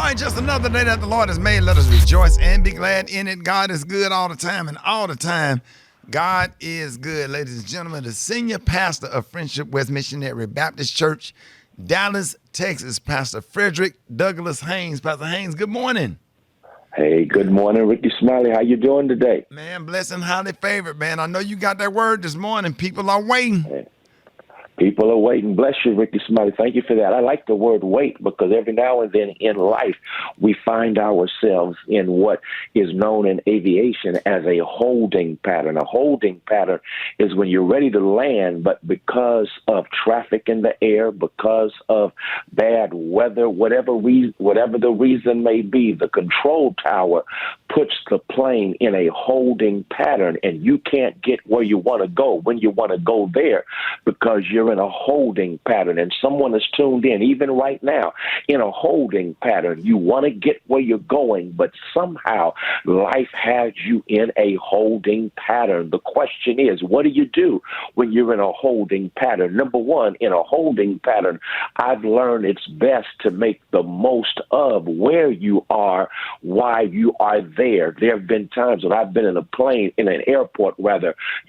right, just another day that the Lord has made. Let us rejoice and be glad in it. God is good all the time, and all the time, God is good. Ladies and gentlemen, the senior pastor of Friendship West Missionary Baptist Church, Dallas, Texas, Pastor Frederick Douglass Haynes. Pastor Haynes, good morning. Hey, good morning, Rickey Smiley. How you doing today? Man, blessed and highly favored, man. I know you got that word this morning. People are waiting. Hey. People are waiting. Bless you, Rickey Smiley. Thank you for that. I like the word wait because every now and then in life, we find ourselves in what is known in aviation as a holding pattern. A holding pattern is when you're ready to land, but because of traffic in the air, because of bad weather, whatever the reason may be, the control tower puts the plane in a holding pattern, and you can't get where you want to go when you want to go there because you're in a holding pattern. And someone is tuned in, even right now, in a holding pattern. You want to get where you're going, but somehow life has you in a holding pattern. The question is, what do you do when you're in a holding pattern? Number one, in a holding pattern, I've learned it's best to make the most of where you are while you are there. There have been times when I've been in an airport,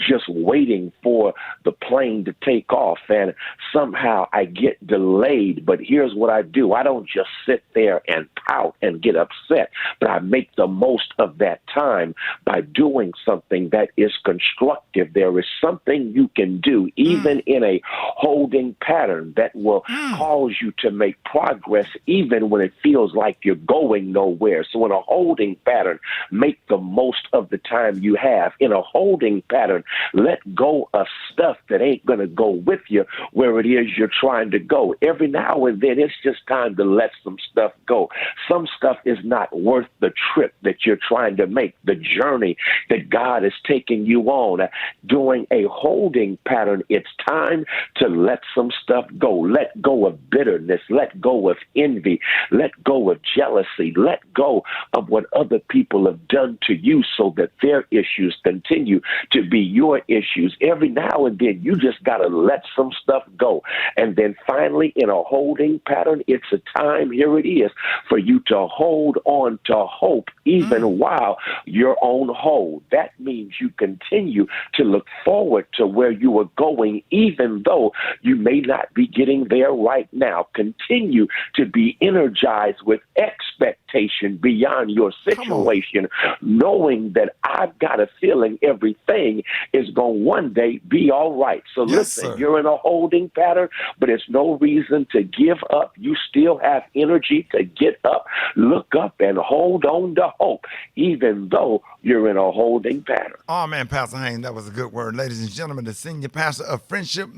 just waiting for the plane to take off, and somehow I get delayed. But here's what I do. I don't just sit there and pout and get upset, but I make the most of that time by doing something that is constructive. There is something you can do, even in a holding pattern, that will cause you to make progress, even when it feels like you're going nowhere. So in a holding pattern, make the most of the time you have. In a holding pattern, let go of stuff that ain't going to go with you where it is you're trying to go. Every now and then, it's just time to let some stuff go. Some stuff is not worth the trip that you're trying to make, the journey that God is taking you on. Doing a holding pattern, it's time to let some stuff go. Let go of bitterness. Let go of envy. Let go of jealousy. Let go of what other people have done to you so that their issues continue to be your issues. Every now and then, you just got to let some stuff go. And then finally, in a holding pattern, it's a time, here it is, for you to hold on to hope even while you're on hold. That means you continue to look forward to where you are going, even though you may not be getting there right now. Continue to be energized with expectation beyond your situation, knowing that I've got a feeling everything is going to one day be all right. So listen, you're in a holding pattern, but it's no reason to give up. You still have energy to get up, look up, and hold on to hope, even though you're in a holding pattern. Oh, man, Pastor Haynes, that was a good word. Ladies and gentlemen, the senior pastor of Friendship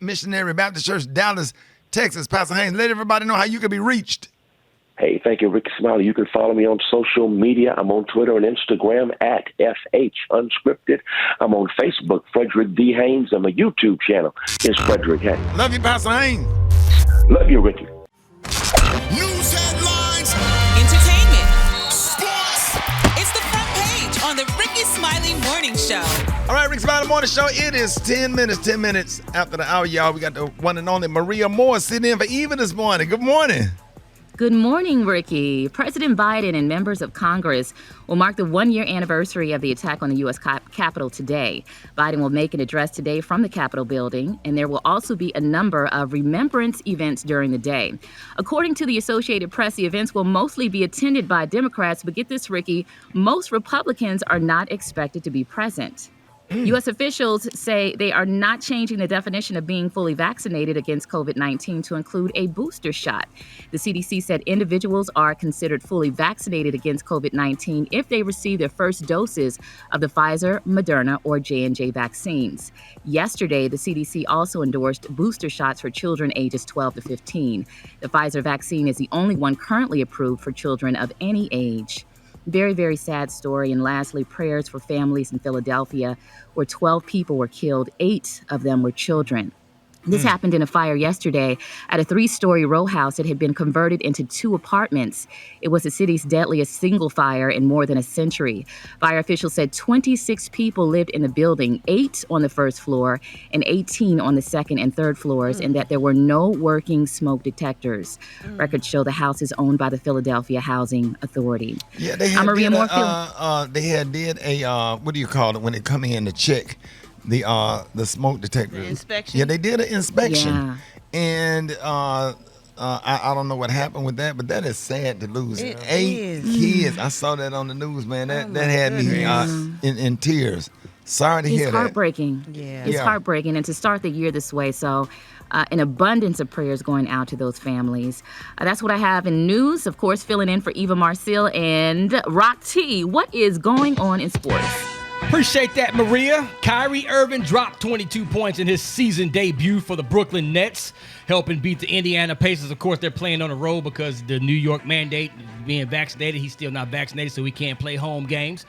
Missionary Baptist Church, Dallas, Texas. Pastor Haynes, let everybody know how you can be reached. Hey, thank you, Rickey Smiley. You can follow me on social media. I'm on Twitter and Instagram at FH Unscripted. I'm on Facebook, Frederick D. Haynes. I'm a YouTube channel. It's Frederick Haynes. Love you, Pastor Haynes. Love you, Rickey. News headlines, entertainment, sports. It's the front page on the Rickey Smiley Morning Show. All right, Rickey Smiley Morning Show. It is 10 minutes after the hour, y'all. We got the one and only Maria Moore sitting in for Eva this morning. Good morning. Good morning, Ricky. President Biden and members of Congress will mark the one-year anniversary of the attack on the U.S. Capitol today. Biden will make an address today from the Capitol building, and there will also be a number of remembrance events during the day. According to the Associated Press, the events will mostly be attended by Democrats, but get this, Ricky, most Republicans are not expected to be present. U.S. officials say they are not changing the definition of being fully vaccinated against COVID-19 to include a booster shot. The CDC said individuals are considered fully vaccinated against COVID-19 if they receive their first doses of the Pfizer, Moderna, or J&J vaccines. Yesterday, the CDC also endorsed booster shots for children ages 12 to 15. The Pfizer vaccine is the only one currently approved for children of any age. Very, very sad story. And lastly, prayers for families in Philadelphia where 12 people were killed. 8 of them were children. This happened in a fire yesterday at a 3-story row house that had been converted into 2 apartments. It was the city's deadliest single fire in more than a century. Fire officials said 26 people lived in the building, 8 on the first floor and 18 on the second and third floors, and that there were no working smoke detectors. Records show the house is owned by the Philadelphia Housing Authority. Yeah, they had did a what do you call it when they come in to check the smoke detector? The inspection? Yeah, they did an inspection. Yeah. And I don't know what happened with that, but that is sad to lose It 8 is. kids. I saw that on the news, man. That my had me in tears. Sorry to hear It's that. heartbreaking. Yeah. It's Yeah. heartbreaking. And to start the year this way, so an abundance of prayers going out to those families. That's what I have in news. Of course, filling in for Eva Marcille and Rock T. What is going on in sports? Appreciate that, Maria. Kyrie Irving dropped 22 points in his season debut for the Brooklyn Nets, helping beat the Indiana Pacers. Of course, they're playing on the road because the New York mandate, being vaccinated, he's still not vaccinated, so he can't play home games.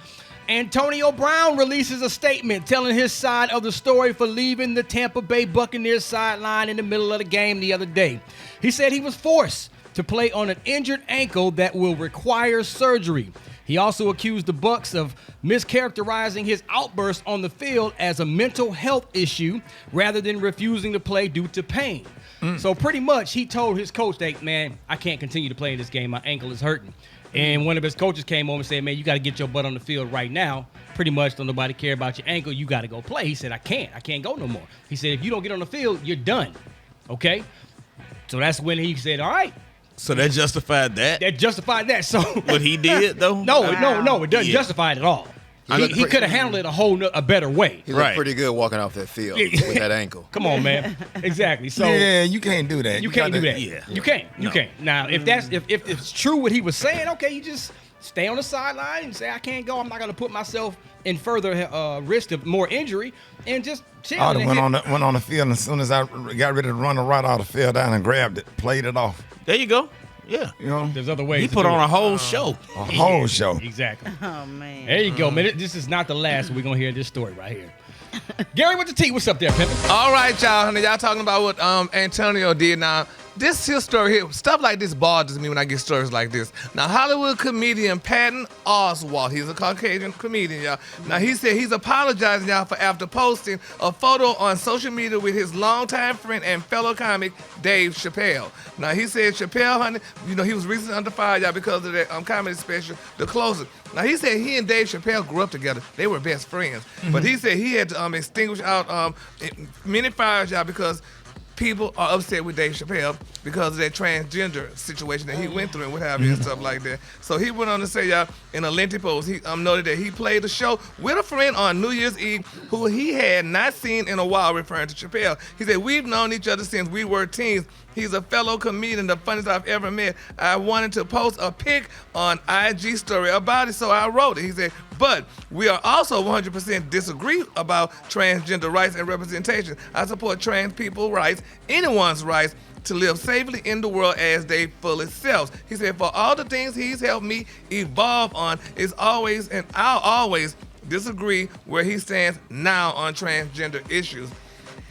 Antonio Brown releases a statement telling his side of the story for leaving the Tampa Bay Buccaneers sideline in the middle of the game the other day. He said he was forced to play on an injured ankle that will require surgery. He also accused the Bucs of mischaracterizing his outburst on the field as a mental health issue rather than refusing to play due to pain. So pretty much he told his coach that, man, I can't continue to play in this game. My ankle is hurting. And one of his coaches came over and said, man, you got to get your butt on the field right now. Pretty much don't nobody care about your ankle. You got to go play. He said, I can't go no more. He said, if you don't get on the field, you're done. Okay? So that's when he said, all right. So that justified that? That justified that. So What he did, though? No, it doesn't justify it at all. He could have handled it a better way. He looked pretty good walking off that field with that ankle. Come on, man. Exactly. So Yeah, you can't do that. you can't do that. yeah. You can't. You can't. Now, if it's true what he was saying, okay, you just stay on the sideline and say, I can't go. I'm not going to put myself in further risk of more injury, and just chill. I went on the field, and as soon as I got ready to run the right out of the field down and grabbed it, played it off. There you go. Yeah. You know, There's other ways. He to put do on it. a whole show. a whole show. Exactly. Oh, man. There you go, man. This is not the last we're going to hear this story right here. Gary with the T, what's up there, Pimpin'? All right, y'all. Y'all talking about what Antonio did. Now, this here story here, stuff like this bothers me when I get stories like this. Now, Hollywood comedian Patton Oswalt, he's a Caucasian comedian, y'all. Now, he said he's apologizing, y'all, for after posting a photo on social media with his longtime friend and fellow comic, Dave Chappelle. Now, he said Chappelle, honey, you know, he was recently under fire, y'all, because of that comedy special, The Closer. Now, he said he and Dave Chappelle grew up together. They were best friends. But he said he had to extinguish out many fires, y'all, because people are upset with Dave Chappelle because of that transgender situation that he went through and what have you and stuff like that. So he went on to say, y'all, in a lengthy post, he noted that he played the show with a friend on New Year's Eve who he had not seen in a while, referring to Chappelle. He said, we've known each other since we were teens. He's a fellow comedian, the funniest I've ever met. I wanted to post a pic on IG story about it, so I wrote it. He said, but we are also 100% disagree about transgender rights and representation. I support trans people's rights, anyone's rights to live safely in the world as they fully selves. He said, for all the things he's helped me evolve on, is always, and I'll always disagree where he stands now on transgender issues.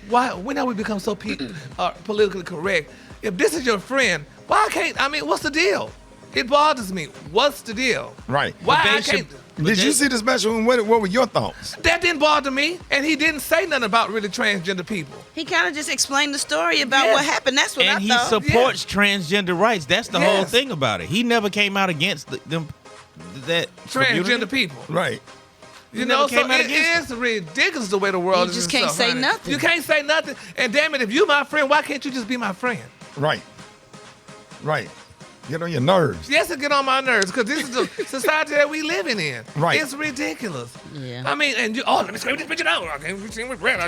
Why? When have we become so politically correct? If this is your friend, why can't? I mean, what's the deal? It bothers me. What's the deal? Right. Why I can't? Did you see the special? And what were your thoughts? That didn't bother me, and he didn't say nothing about really transgender people. He kind of just explained the story about what happened. That's what And I he thought. supports transgender rights. That's the whole Yes. thing about it. He never came out against them. That Transgender community. people. Right. You never know, so came out it against is ridiculous the way the world You is. just and can't stuff, say honey. nothing. You can't say nothing. And damn it, if you my friend, why can't you just be my friend? Right. Right. Get on your nerves. Yes, it get on my nerves because this is the society that we living in. Right. It's ridiculous. Yeah. I mean, and let me scream this bitch out. I can't see with bread.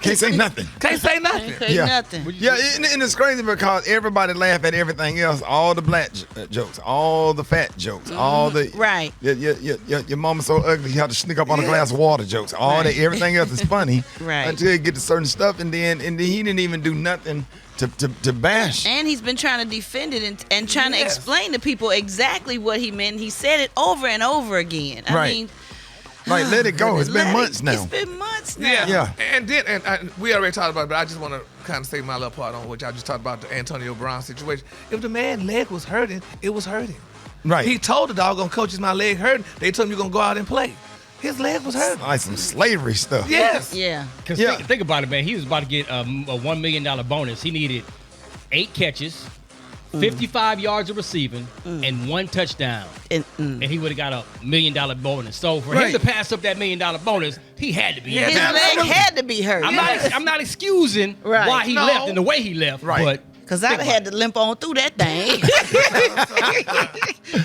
Can't say nothing. Can't say nothing. Ain't say Yeah. nothing. Yeah, and it's crazy because everybody laugh at everything else, all the black jokes, all the fat jokes, all the Right. Your mama's so ugly you have to sneak up on a glass of water jokes. All that everything else is funny Right. until you get to certain stuff, and then he didn't even do nothing to bash. And he's been trying to defend it and trying to explain to people exactly what he meant. He said it over and over again. I Right. mean, Like, let it go. It's been months now. It's been months now. Yeah. And we already talked about it, but I just want to kind of say my little part on what y'all just talked about, the Antonio Brown situation. If the man's leg was hurting, it was hurting. Right. He told the doggone coaches, my leg hurting. They told him you're going to go out and play. His leg was hurting. Like some slavery stuff. Yes. Yeah. Because think about it, man. He was about to get a $1 million bonus. He needed 8 catches, 55 yards of receiving, and 1 touchdown. And he would have got $1 million bonus. So for him to pass up that $1 million bonus, he had to be hurt. His leg had to be hurt. I'm not excusing why he left and the way he left. Right. But because I'd have had to limp on through that thing.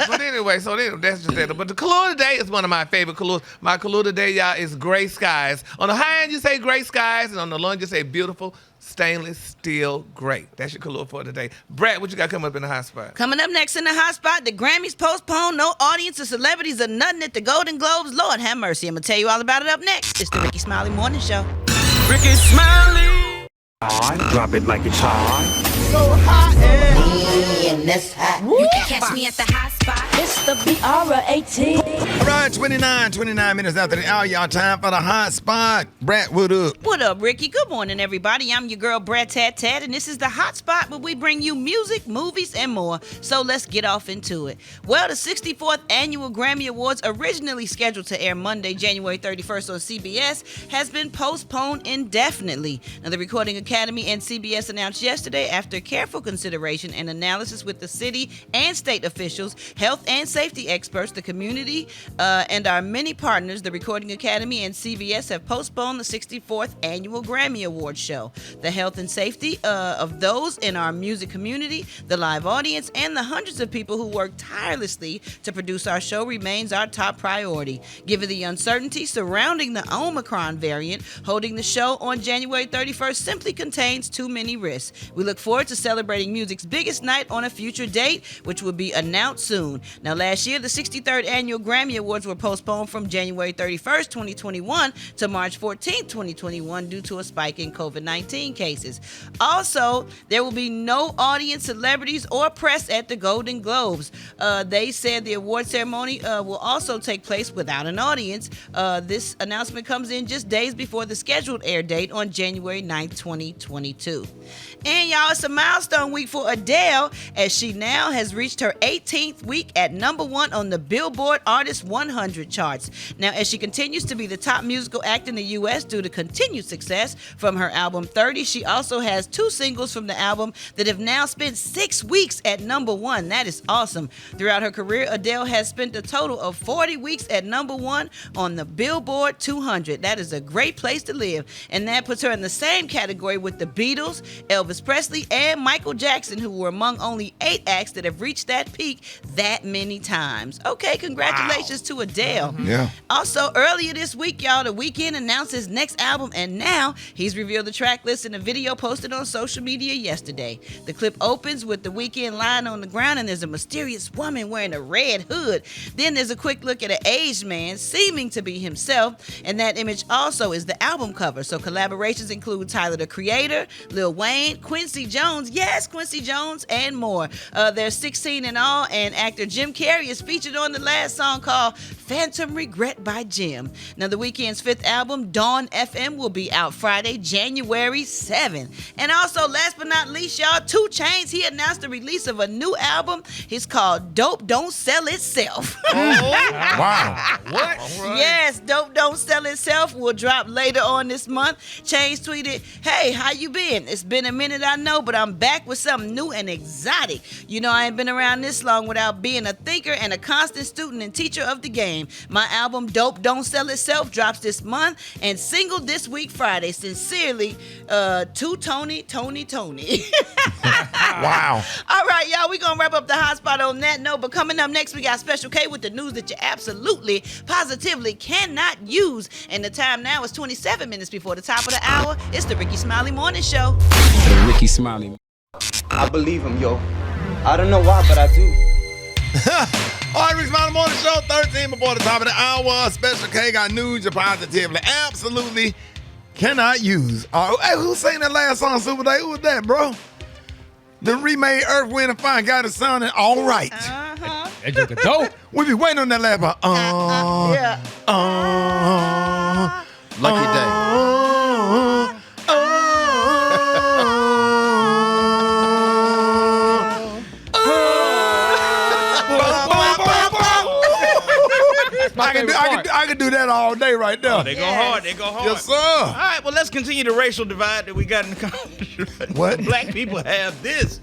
But anyway, that's just that. But the color today is one of my favorite colors. My color today, y'all, is gray skies. On the high end, you say gray skies, and on the low end, you say beautiful stainless steel gray. That's your color for today. Brad, what you got coming up in the hot spot? Coming up next in the hot spot, the Grammys postponed. No audience or celebrities or nothing at the Golden Globes. Lord have mercy. I'm going to tell you all about it up next. It's the Rickey Smiley Morning Show. Rickey Smiley. Drop it like it's hot. So hot and that's hot. You can catch me at the hot spot. It's the BR18. All right, 29 minutes after the hour, y'all. Time for the hot spot. Brad, what up? What up, Ricky? Good morning, everybody. I'm your girl, Brad Tat, and this is the hot spot where we bring you music, movies, and more. So let's get off into it. Well, the 64th Annual Grammy Awards, originally scheduled to air Monday, January 31st on CBS, has been postponed indefinitely. Now, the Recording Academy and CBS announced yesterday, after careful consideration and analysis with the city and state officials, health and safety experts, the community, and our many partners, the Recording Academy and CBS have postponed the 64th Annual Grammy Awards show. The health and safety of those in our music community, the live audience, and the hundreds of people who work tirelessly to produce our show remains our top priority. Given the uncertainty surrounding the Omicron variant, holding the show on January 31st simply contains too many risks. We look forward to celebrating music's biggest night on a future date, which will be announced soon. Now, last year, the 63rd Annual Grammy Awards were postponed from January 31st, 2021 to March 14th, 2021 due to a spike in COVID-19 cases. Also, there will be no audience, celebrities, or press at the Golden Globes. They said the award ceremony will also take place without an audience. This announcement comes in just days before the scheduled air date on January 9th, 2022. And y'all, it's a milestone week for Adele, as she now has reached her 18th week at #1 on the Billboard Artist 100 charts. Now, as she continues to be the top musical act in the U.S. due to continued success from her album 30, she also has 2 singles from the album that have now spent 6 weeks at #1. That is awesome. Throughout her career, Adele has spent a total of 40 weeks at #1 on the Billboard 200. That is a great place to live, and that puts her in the same category with the Beatles, Elvis Presley, and Michael Jackson, who were among only 8 acts that have reached that peak that many times. Okay, congratulations to Adele. Yeah. Also, earlier this week, y'all, The Weeknd announced his next album, and now he's revealed the track list in a video posted on social media yesterday. The clip opens with The Weeknd lying on the ground, and there's a mysterious woman wearing a red hood. Then there's a quick look at an aged man seeming to be himself, and that image also is the album cover. So collaborations include Tyler, the Creator, Lil Wayne, Quincy Jones, yes, Quincy Jones, and more. There's 16 in all, and actor Jim Carrey is featured on the last song called Phantom Regret by Jim. Now, The Weeknd's 5th album, Dawn FM, will be out Friday, January 7th. And also, last but not least, y'all, 2 Chainz, he announced the release of a new album. It's called Dope Don't Sell Itself. Wow. What? Yes, Dope Don't Sell Itself will drop later on this month. Chainz tweeted, "Hey, how you been? It's been a minute, I know, but I'm back with something new and exotic. You know, I ain't been around this long without being a thinker and a constant student and teacher of the game. My album, Dope Don't Sell Itself, drops this month and single this week, Friday. Sincerely, to Tony. Wow. All right, y'all, we're going to wrap up the hot spot on that note, but coming up next, we got Special K with the news that you absolutely, positively cannot use. And the time now is 27 minutes before the top of the hour. It's the Rickey Smiley Morning Show. The Rickey Smiley. I believe him, yo. I don't know why, but I do. All right, Rickey Smiley Morning Show, 13 before the top of the hour. Special K got news you positively, absolutely cannot use. Hey, who sang that last song, Super Day? Who was that, bro? The remade Earth, Wind, and Fire got it sounding all right. Uh-huh. That joke is dope. We be waiting on that last part. Yeah. Lucky day. I can do that all day right now. Oh, they go hard. They go hard. Yes, sir. All right, well, let's continue the racial divide that we got in the country. What? Black people have this.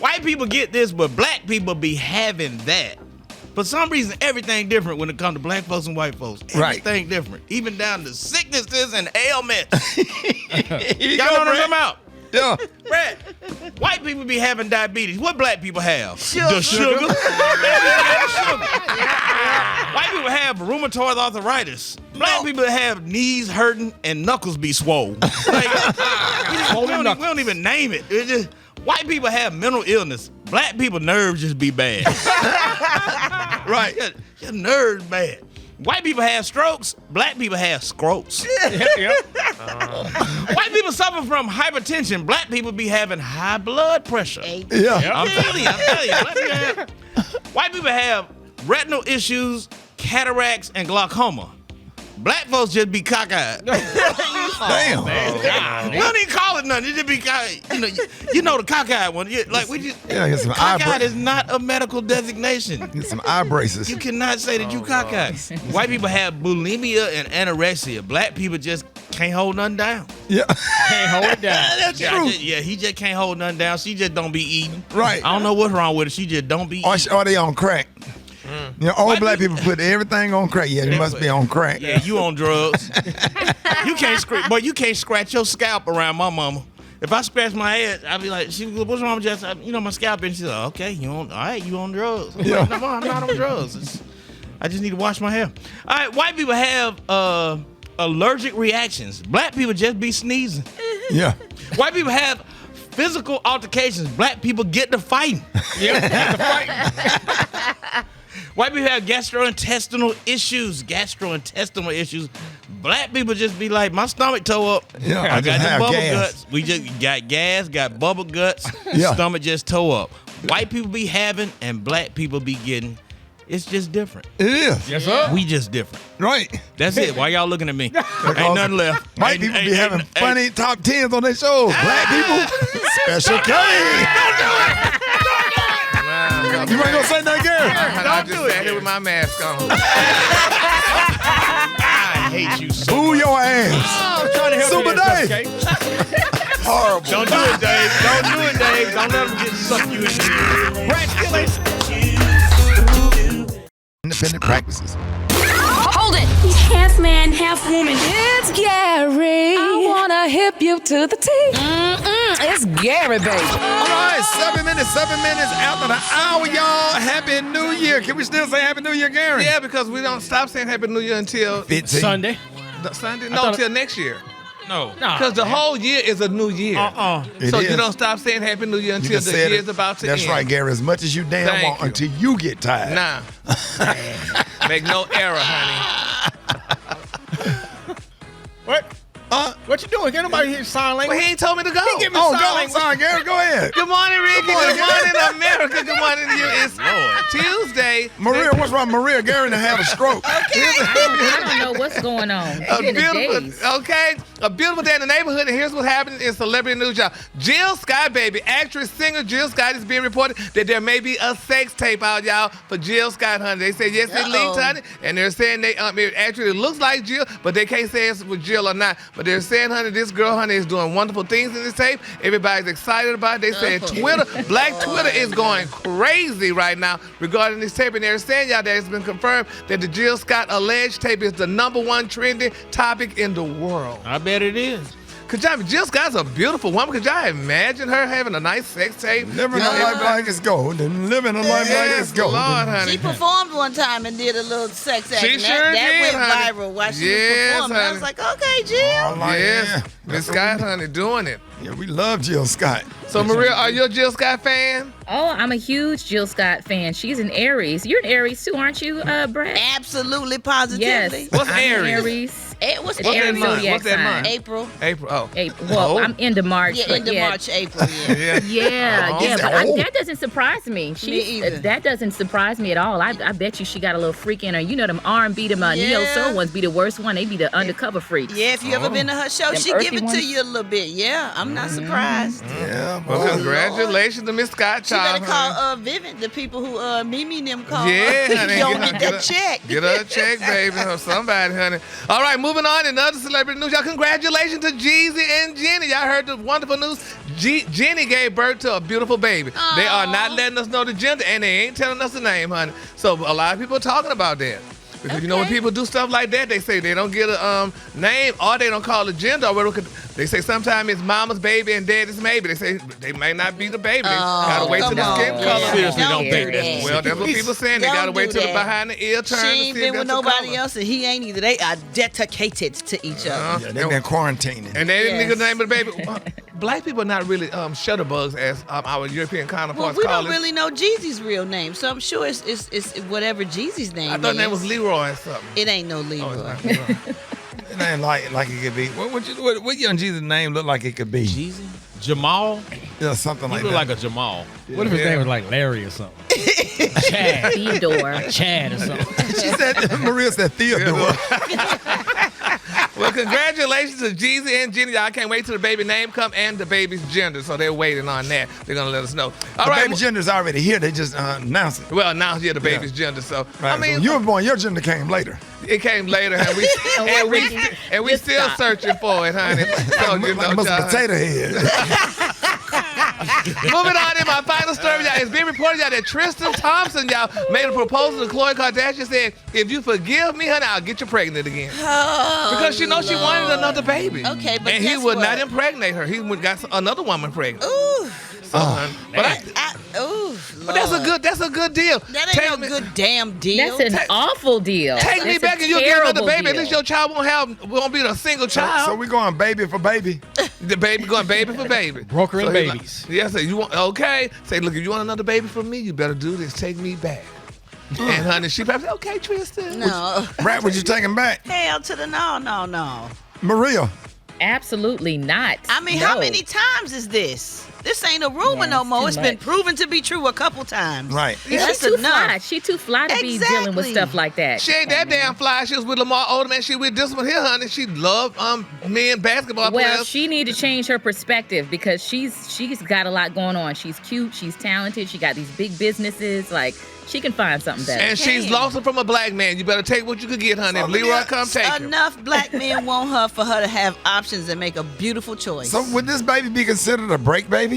White people get this, but black people be having that. For some reason, everything different when it comes to black folks and white folks. Right. Everything different. Even down to sicknesses and ailments. Y'all Y'all know what I'm about? Yeah. Brad, white people be having diabetes. What black people have? Sugar. The sugar. White people have rheumatoid arthritis. Black people have knees hurting and knuckles be swollen. Like, we don't even name it. It's just, white people have mental illness. Black people nerves just be bad. Right. Your nerves bad. White people have strokes. Black people have scrotes. White people suffer from hypertension. Black people be having high blood pressure. Yeah. I'm telling you. White people have retinal issues, cataracts, and glaucoma. Black folks just be cockeyed. Damn. We don't even call it nothing. It just be you know the cockeyed one. Get some cockeyed is not a medical designation. Get some eye braces. You cannot say that you cockeyed. White people have bulimia and anorexia. Black people just can't hold nothing down. Yeah. Can't hold it down. That's true. He just can't hold nothing down. She just don't be eating. Right. I don't know what's wrong with her. She just don't be eating. Or they on crack. You know, all black people put everything on crack. Yeah, they must be on crack. Yeah, you on drugs. You can't scratch your scalp around my mama. If I scratch my head, I'd be like, what's wrong with you? My scalp. And she's like, okay, you on drugs. I'm like, no, I'm not on drugs. I just need to wash my hair. All right, white people have allergic reactions. Black people just be sneezing. Yeah. White people have physical altercations. Black people get to fighting. White people have gastrointestinal issues. Black people just be like, my stomach toe up. Yeah, I got the bubble gas. guts. We just got gas, got bubble guts. Yeah. Stomach just toe up. White people be having and black people be getting. It's just different. It is. Yes, sir. We just different. Right. That's it. Why y'all looking at me? Ain't nothing left. White people be having funny top 10s on their shows. Black people, Special K. You ain't gonna say nothing, Gary? I just sat here with my mask on. I hate you so Boo much. your ass. Oh, I'm trying to help Super you there, Dave. Dave. Horrible. Don't do it, Dave. Don't do it, Dave. Don't let them suck you into it. Independent practices. Hold it. Half man, half woman. It's Gary. I wanna hip you to the T. It's Gary, baby. All right, 7 minutes after the hour, y'all. Happy New Year. Can we still say Happy New Year, Gary? Yeah, because we don't stop saying Happy New Year until 15. Sunday. Sunday. No, until next year. No. Because the whole year is a new year. It So is. you don't stop saying Happy New Year You until just the said year it. is about to That's end. right, Gary. As much as you damn Thank want you. until you get tired. Nah. Make no error, honey. What? What you doing? Can't nobody hear sign language? Well, he ain't told me to go. He give me Oh, sign go. I'm language. sorry, Gary. Go ahead. Good morning, Ricky. Good morning, Good morning, America. Good morning to you. It's Tuesday. Maria, what's wrong? Maria, Gary done had a stroke. I don't know what's going on. A It's been a days. a beautiful day in the neighborhood, and here's what happened in celebrity news, y'all. Jill Scott, baby, actress, singer Jill Scott is being reported that there may be a sex tape out, y'all, for Jill Scott, honey. They said yes, they leaked, honey, and they're saying it actually looks like Jill, but they can't say it's with Jill or not. But they're saying, honey, this girl, honey, is doing wonderful things in this tape. Everybody's excited about it. They said Black Twitter is going crazy right now regarding this tape, and they're saying, y'all, that it's been confirmed that the Jill Scott alleged tape is the #1 trending topic in the world. I bet it is. Could y'all, Jill Scott's a beautiful woman. Could y'all imagine her having a nice sex tape? Living a life like it's golden. Living a life like it's golden. Lord, honey. She performed one time and did a little sex act. She and sure that did, went honey. viral while she Yes, was performing. I honey. was like, okay, Jill. Yes, Miss Scott, honey, doing it. Yeah, we love Jill Scott. So, Maria, are you a Jill Scott fan? Oh, I'm a huge Jill Scott fan. She's an Aries. You're an Aries too, aren't you, Brad? Absolutely, positively. Yes. What's I'm an Aries? Aries. What's It's Aries month? zodiac What's that sign. month? April. April. Oh. April. Well, I'm into March. Yeah, but end of March, April. Yeah. Yeah, Is but that old? that doesn't surprise me. either. That doesn't surprise me at all. I bet you she got a little freak in her. You know them R&B, them neo soul ones be the worst one. They be the undercover freaks. Yeah, if you ever been to her show, Them she give earthy it to ones? you a little bit. Yeah, I'm not surprised. Yeah, Well, boy. congratulations to Miss Scott She better Child. call Vivint, the people who Mimi and them call. Yeah, honey. You don't get that check. Get her a check, baby, or somebody, honey. All right, moving on. Another celebrity news. Y'all, congratulations to Jeezy and Jenny. Y'all heard the wonderful news. Jenny gave birth to a beautiful baby. They are not letting us know the gender, and they ain't telling us the name, honey. So a lot of people are talking about that. Because you know when people do stuff like that, they say they don't get a name or they don't call the gender. Or they say sometimes it's mama's baby and daddy's maybe. They say they may not be the baby. They gotta wait till the skin color. Seriously, don't think that. Well, that's what people saying. They Don't gotta wait do till the that. behind the ear turn. She to ain't see been if with that's the nobody color. else, and he ain't either. They are dedicated to each other. Yeah, they've been quarantining. And they didn't Yes. get the name of the baby. Black people are not really shutterbugs as our European Well, counterparts we call don't it. really know Jeezy's real name, so I'm sure it's whatever Jeezy's name I thought is. his name was Leroy or something. It ain't no Oh, Leroy. it's not Leroy. It ain't like it could be. What young Jesus' name look like it could be? Jeezy? Jamal? Yeah, something He like look that. like a Jamal. What if his name was like Larry or something? Chad. Theodore. Chad or something. She said, Maria said Theodore. Well, congratulations to Jeezy and Jenny. I can't wait till the baby name come and the baby's gender. So they're waiting on that. They're gonna let us know. All The right. baby gender's already here. They just announced it. Well, now the baby's gender. So Right. I mean, so you were born. Your gender came later. it came later, and we Just still stop. searching for it, honey. So you know, Like child. potato head. Moving on in my final story, y'all. It's been reported, y'all, that Tristan Thompson, y'all, made a proposal to Khloe Kardashian, said, if you forgive me, honey, I'll get you pregnant again. Because she knows she wanted another baby. Okay, but and he guess would what? not impregnate her. He would got another woman pregnant. Ooh. So, honey, but that's a good deal. That ain't no good damn deal. That's an awful deal. Take me That's back a and you'll get another terrible baby. At deal. least your child won't be a single child. So we going baby for baby. The baby going baby for baby. Broker and So he's babies. Like, yeah, so you want okay. Say, look, if you want another baby from me, you better do this. Take me back. And honey, she probably said, okay, Tristan. No. Rat, would you take him back? Hell to the no. Maria. Absolutely not. I mean, No. how many times is this? This ain't a rumor no it's more. too It's been much. proven to be true a couple times. Right. Yeah, That's she's too enough. fly. She too fly to be dealing with Exactly. stuff like that. She ain't that damn fly. She was with Lamar Odom and she with this one here, honey. She loved men basketball Well, players. she need to change her perspective because she's got a lot going on. She's cute. She's talented. She got these big businesses. Like, she can find something better. And she's lost it from a black man. You better take what you could get, honey. If Leroy come take her. Enough black men want her for her to have options and make a beautiful choice. So would this baby be considered a break baby?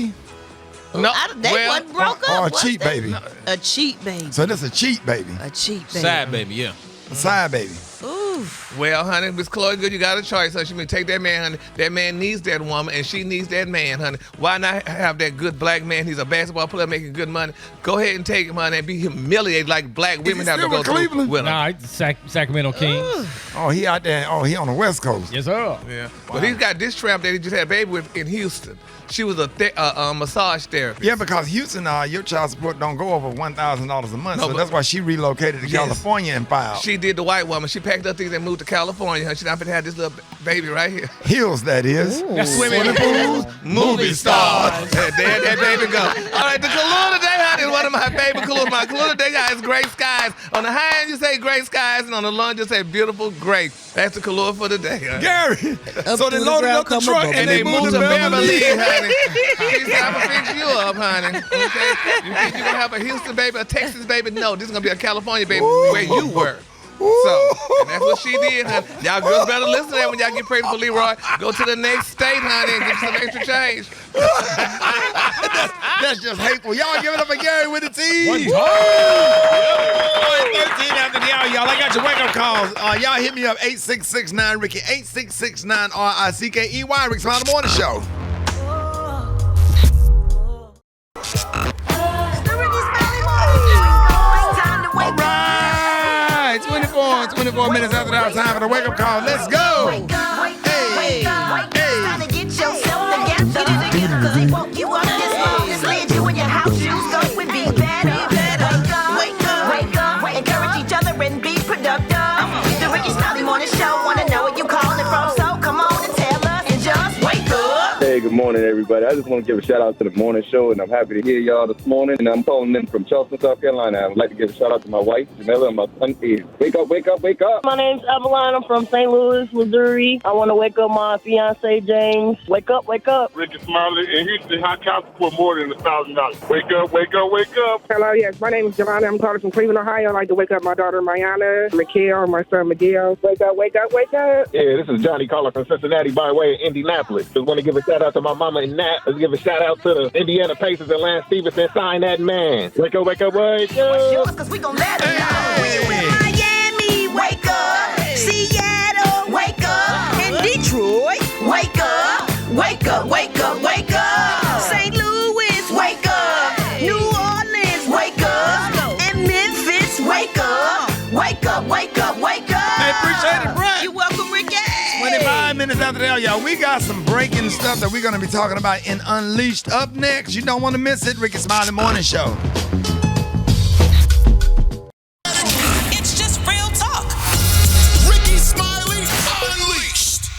No, They wasn't broke or up. a was cheat they? baby? A cheat baby. So this a cheat baby. A cheat baby. Side baby, yeah. A side baby. Ooh. Well, honey, Miss Chloe Good, you got a choice, honey. She may take that man, honey. That man needs that woman, and she needs that man, honey. Why not have that good black man? He's a basketball player making good money. Go ahead and take him, honey, and be humiliated like black women have to still go with through Cleveland? with him. Nah, it's Sacramento Kings. Oh, he out there. Oh, he on the West Coast. Yes, sir. Yeah. But he's got this tramp that he just had a baby with in Houston. She was a massage therapist. Yeah, because Houston, your child support don't go over $1,000 a month. No, So but- that's why she relocated to Yes. California and filed. She did the white woman. She packed up things and moved to California. She not gonna have this little baby right here. Hills, that is. That's swimming pools, movie stars. There that baby go. All right, the color today, honey, is one of my favorite colors. My color today, guys, is gray skies. On the high end, you say gray skies, and on the low end, you say beautiful gray. That's the color for today, honey. Gary. So they loaded up the truck And they moved to Beverly, honey. She said, I'm gonna fix you up, honey. Okay? You think you're gonna have a Houston baby, a Texas baby? No, this is gonna be a California baby where you were. So, and that's what she did, honey. Y'all girls better listen to that when y'all get pregnant for Leroy. Go to the next state, honey, and get some extra change. That's just hateful. Y'all give it up for Gary with the T. 13 after the hour, y'all. I got your wake-up calls. Y'all hit me up, 8669-RICKY, 8669-RICKEY, Rick Smiley Morning Show. All right, 24 minutes after our time for the wake-up call. Let's go. Hey, Encourage each other and be productive. The Rickey Smiley Morning Show. Wanna know what you call Good morning, everybody. I just want to give a shout out to the morning show, and I'm happy to hear y'all this morning. And I'm calling in from Charleston, South Carolina. I would like to give a shout out to my wife, Jamila, and my son, Ed. Wake up, wake up, wake up. My name's Eveline. I'm from St. Louis, Missouri. I want to wake up my fiance, James. Wake up, wake up. Rickey Smiley in Houston, hot council for more than $1,000. Wake up, wake up, wake up. Hello, yes. My name is Giovanni. I'm calling from Cleveland, Ohio. I'd like to wake up my daughter, Mayana, Mikhail, my son, Miguel. Wake up, wake up, wake up. Yeah, this is Johnny calling from Cincinnati by way of Indianapolis. Just want to give a shout out to my mama in Nat. Let's give a shout out to the Indiana Pacers and Lance Stevenson. Sign that man. Wake up, wake up, wake up. Cause we gon' let it know. Miami, wake up. Seattle, wake up. And Detroit, wake up. Wake up, wake up, wake up. St. Louis, wake up. New Orleans, wake up. And Memphis, wake up. Wake up, wake up, wake up. Hey, appreciate it, Brett. You're welcome, Ricky. 25 minutes after the hour, y'all. We got some breaking stuff that we're going to be talking about in Unleashed. Up next, you don't want to miss it, Rickey Smiley Morning Show. It's just real talk. Rickey Smiley Unleashed.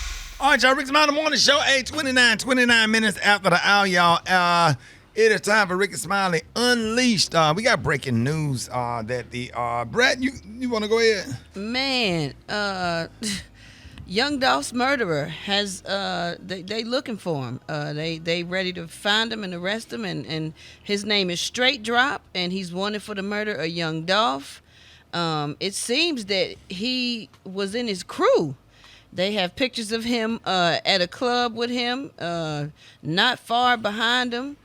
All right, y'all. Rickey Smiley Morning Show, 29 minutes after the hour, y'all. It is time for Rickey Smiley Unleashed. We got breaking news that the Brett, you want to go ahead? Man, Young Dolph's murderer has they looking for him. They ready to find him and arrest him, and his name is Straight Drop, and he's wanted for the murder of Young Dolph. It seems that he was in his crew. They have pictures of him at a club with him, not far behind him,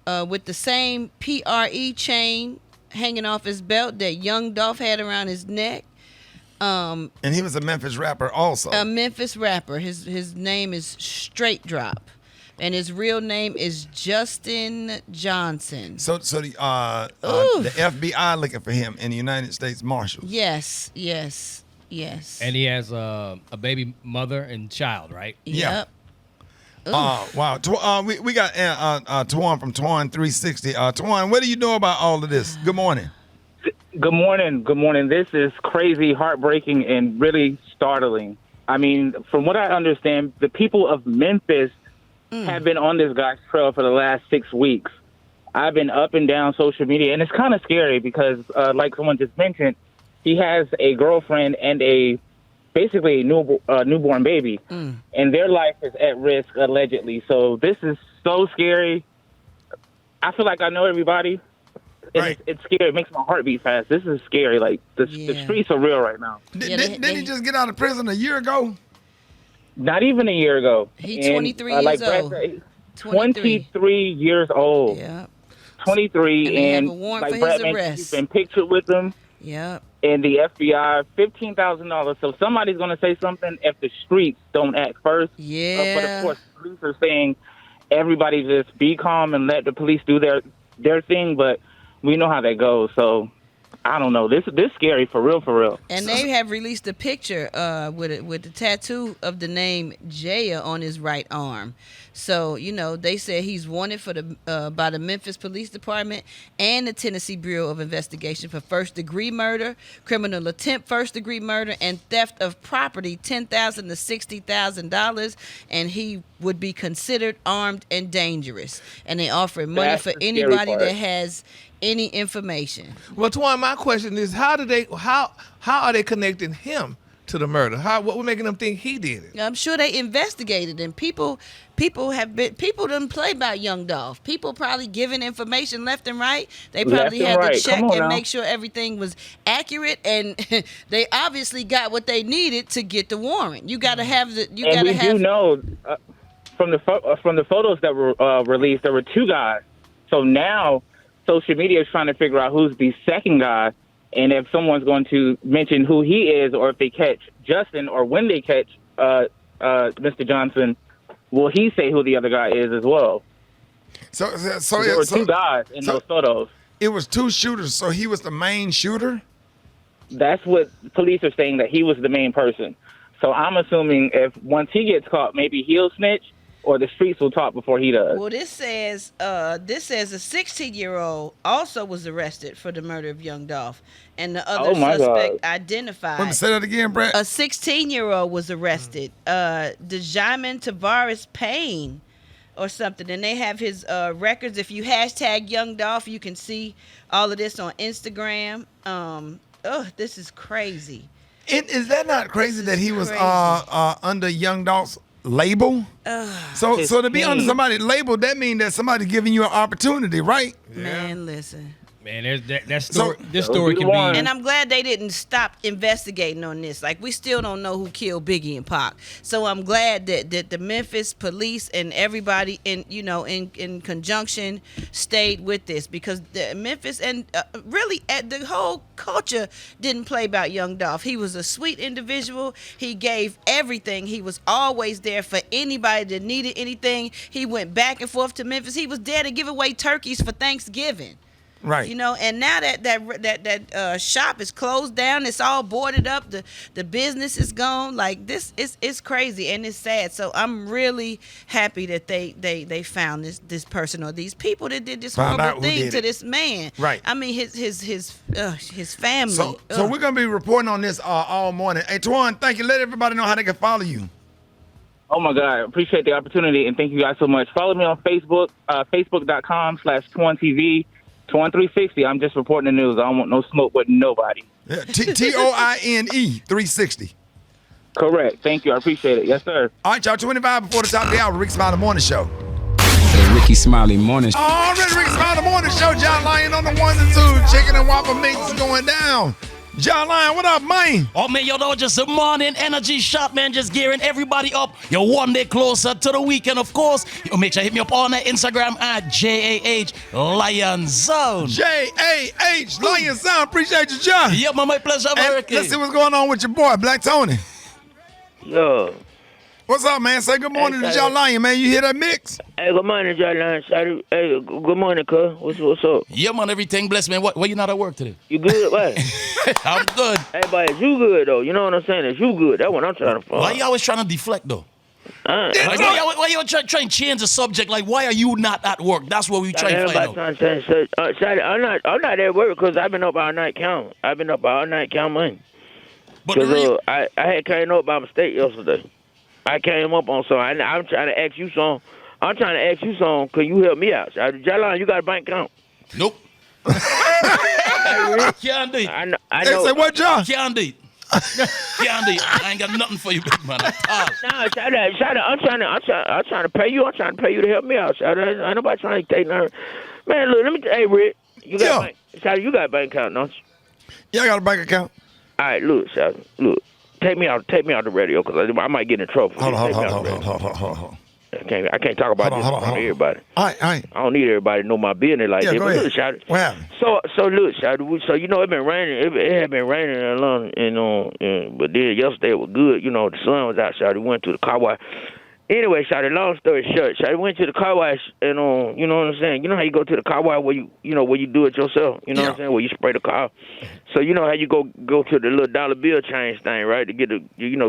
with the same PRE chain hanging off his belt that Young Dolph had around his neck. And he was a Memphis rapper also. A Memphis rapper. His name is Straight Drop, and his real name is Justin Johnson. So the FBI looking for him in the United States Marshals. Yes. And he has a baby mother and child, right? Yep. Wow. We got Twan from Twan 360. Twan, what do you know about all of this? Good morning. Good morning. Good morning. This is crazy, heartbreaking, and really startling. I mean, from what I understand, the people of Memphis have been on this guy's trail for the last 6 weeks. I've been up and down social media, and it's kind of scary because, like someone just mentioned, he has a girlfriend and basically a newborn baby, and their life is at risk, allegedly. So this is so scary. I feel like I know everybody. Right. It's scary. It makes my heart beat fast. This is scary. Like, the streets are real right now. Didn't he just get out of prison a year ago? Not even a year ago. He's 23 years old. 23 years old. Yeah. 23, and have a warrant for his arrest. He's been pictured with them. Yep. And the FBI, $15,000. So somebody's going to say something if the streets don't act first. Yeah. But of course, police are saying everybody just be calm and let the police do their thing. But we know how that goes. So I don't know. This scary for real. And they have released a picture with the tattoo of the name Jaya on his right arm. So, they said he's wanted for by the Memphis Police Department and the Tennessee Bureau of Investigation for first-degree murder, criminal attempt first-degree murder, and theft of property, $10,000 to $60,000, and he would be considered armed and dangerous. And they offer money for anybody that has any information. Well, Twan, my question is, how are they connecting him to the murder? What would making them think he did it? I'm sure they investigated, and people done play by Young Dolph. People probably giving information left and right. They probably had to check and make sure everything was accurate, and they obviously got what they needed to get the warrant. You got to have the. You got to have. We do know from the photos that were released, there were two guys. So now social media is trying to figure out who's the second guy. And if someone's going to mention who he is, or if they catch Justin, or when they catch Mr. Johnson, will he say who the other guy is as well? So there were two guys in those photos. It was two shooters, so he was the main shooter? That's what police are saying, that he was the main person. So I'm assuming if once he gets caught, maybe he'll snitch, or the streets will talk before he does. Well, this says a 16-year-old also was arrested for the murder of Young Dolph, and the other suspect identified. Let me say that again, Brett. A 16-year-old was arrested. Dejamin Tavares Payne, or something, and they have his records. If you hashtag Young Dolph, you can see all of this on Instagram. This is crazy. Is that not crazy that he was under Young Dolph's label? So to be under somebody's label, that means that somebody's giving you an opportunity, right? Man, listen. Man, that story. This story can be. And I'm glad they didn't stop investigating on this. Like, we still don't know who killed Biggie and Pac. So I'm glad that the Memphis police and everybody in conjunction stayed with this, because the Memphis and really the whole culture didn't play about Young Dolph. He was a sweet individual. He gave everything. He was always there for anybody that needed anything. He went back and forth to Memphis. He was there to give away turkeys for Thanksgiving. Right. And now that shop is closed down, it's all boarded up. The business is gone. Like, this is crazy and it's sad. So I'm really happy that they found this person or these people that did this horrible thing to this man. Right. I mean, his family. So we're gonna be reporting on this all morning. Hey, Twan, thank you. Let everybody know how they can follow you. Oh, my God. Appreciate the opportunity, and thank you guys so much. Follow me on Facebook, facebook.com/TwanTV. 360. I'm just reporting the news. I don't want no smoke with nobody. TOINE 360. Correct. Thank you. I appreciate it. Yes, sir. All right, y'all. 25 before the top of the hour. Rickey Smiley Morning Show. The Rickey Smiley Morning Show. All right, Rickey Smiley Morning Show. John Lyon on the ones and twos. Chicken and waffle mix is going down. John Lyon, what up, man? Oh, man, just a morning energy shot, man. Just gearing everybody up. You're one day closer to the weekend, of course. Make sure you hit me up on that Instagram at JAH Lion Zone. JAH Lion Zone. Appreciate you, John. Yeah, my pleasure, Rickey. Let's see what's going on with your boy, Black Tony. Yo. What's up, man? Say good morning to John Lyon, man. You hear that mix? Hey, good morning, John Lyon. Hey, good morning, cuz. What's up? Yeah, man, everything blessed, man. Why you not at work today? You good? What? I'm good. Hey, but is you good, though? You know what I'm saying? Is you good? That's what I'm trying to find. Why you always trying to deflect, though? Why you trying to change the subject? Like, why are you not at work? That's what we trying to find out. I'm not at work because I've been up all night counting. Money. But I had came up by mistake yesterday. I came up on something. I'm trying to ask you something. Can you help me out? Jalon, you got a bank account? Nope. Can't do it. I know. Say what, John? Can't do it. I ain't got nothing for you, big man. No, shout out. I'm trying to pay you. I'm trying to pay you to help me out. Shout out. Ain't nobody trying to take nothing. Man, look, let me. Hey, Rick, you got you got a bank account, don't you? Yeah, I got a bank account. All right, look, shout out. Look. Take me out the radio because I might get in trouble. Hold on. I can't talk about this in front of everybody. All right. I don't need everybody to know my business like that. Go ahead. Look, shout, what happened? So look, shout, so you know it been raining. It had been raining a lot, but then yesterday it was good. You know the sun was out. Shout, we went to the car wash. Anyway, shout, long story short, shout, went to the car wash and you know what I'm saying. You know how you go to the car wash where where you do it yourself. You know what I'm saying, where you spray the car. So you know how you go to the little dollar bill change thing, right? To get the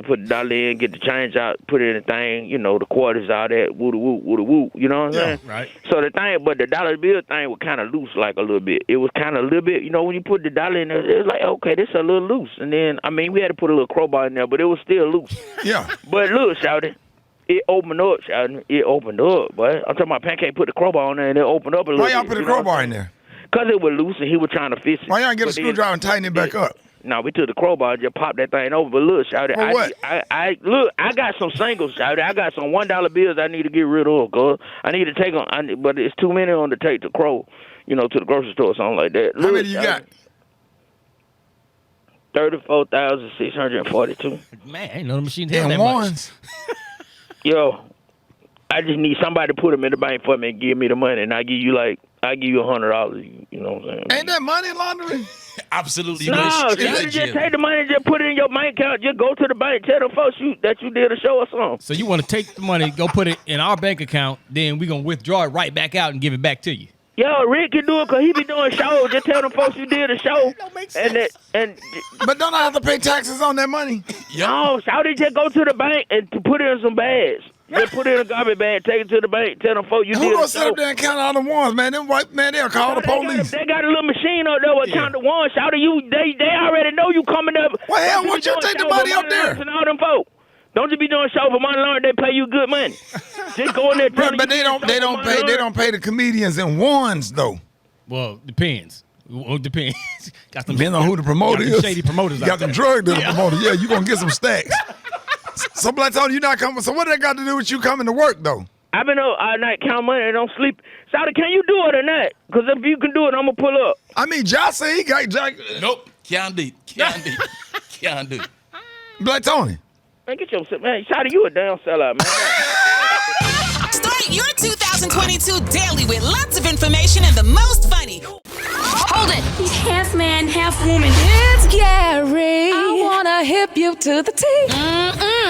put the dollar in, get the change out, put it in the thing. The quarters out there, woo woo. You know what I'm saying? Right. So the thing, but the dollar bill thing was kind of loose, like a little bit. It was kind of a little bit. When you put the dollar in there, it was like, okay, this is a little loose. And then we had to put a little crowbar in there, but it was still loose. Yeah. But look, shouted. It opened up, shouted. It opened up, boy. I'm talking about Pancake put the crowbar on there and it opened up a little bit. Why y'all put the crowbar in there? Because it was loose and he was trying to fix it. Why y'all get a screwdriver and tighten it back up? No, we took the crowbar and just popped that thing over. But look, shouted. I got some singles, shouted. I got some $1 bills I need to get rid of, cuz. I need to take them, but it's too many on to take to Crow, to the grocery store or something like that. How many you got? 34,642. Man, ain't no machine have that ones. Yo, I just need somebody to put them in the bank for me and give me the money, and I give you $100. You know what I'm saying? Ain't that money laundering? Absolutely. No, just take the money and just put it in your bank account. Just go to the bank, tell them folks that you did a show or something. So you want to take the money, go put it in our bank account, then we're going to withdraw it right back out and give it back to you. Yo, Rick can do it because he be doing shows. Just tell them folks you did a show. Don't make sense. But don't I have to pay taxes on that money? No, Shawty just go to the bank and put it in some bags. Just put it in a garbage bag, take it to the bank, tell them folks you did a show. Who gonna sit up there and count all the ones, man? Them white man, they'll call the police. They got a little machine up there with count the ones. Shawty, they already know you coming up. Well, hell, why don't you take the money up there? And all them folks. Don't you be doing show for money, Lord? They pay you good money. Just go in there. But they don't pay the comedians in ones though. Well, depends. Well, depends. Depends on who the promoter is. Shady promoters. You got them drug dealer promoters. Yeah, you gonna get some stacks. So Black Tony, you not coming. So what that got to do with you coming to work though? I've been up all night count money and don't sleep. Shawty, can you do it or not? Because if you can do it, I'm gonna pull up. I mean, Josh said he got Jack. Nope, can't do. Can't do. Black Tony. Man, get your man. Shawty, you a damn sellout, man. Start your 2022 daily with lots of information and the most funny. Hold it. Half man, half woman. It's Gary. I wanna hip you to the T.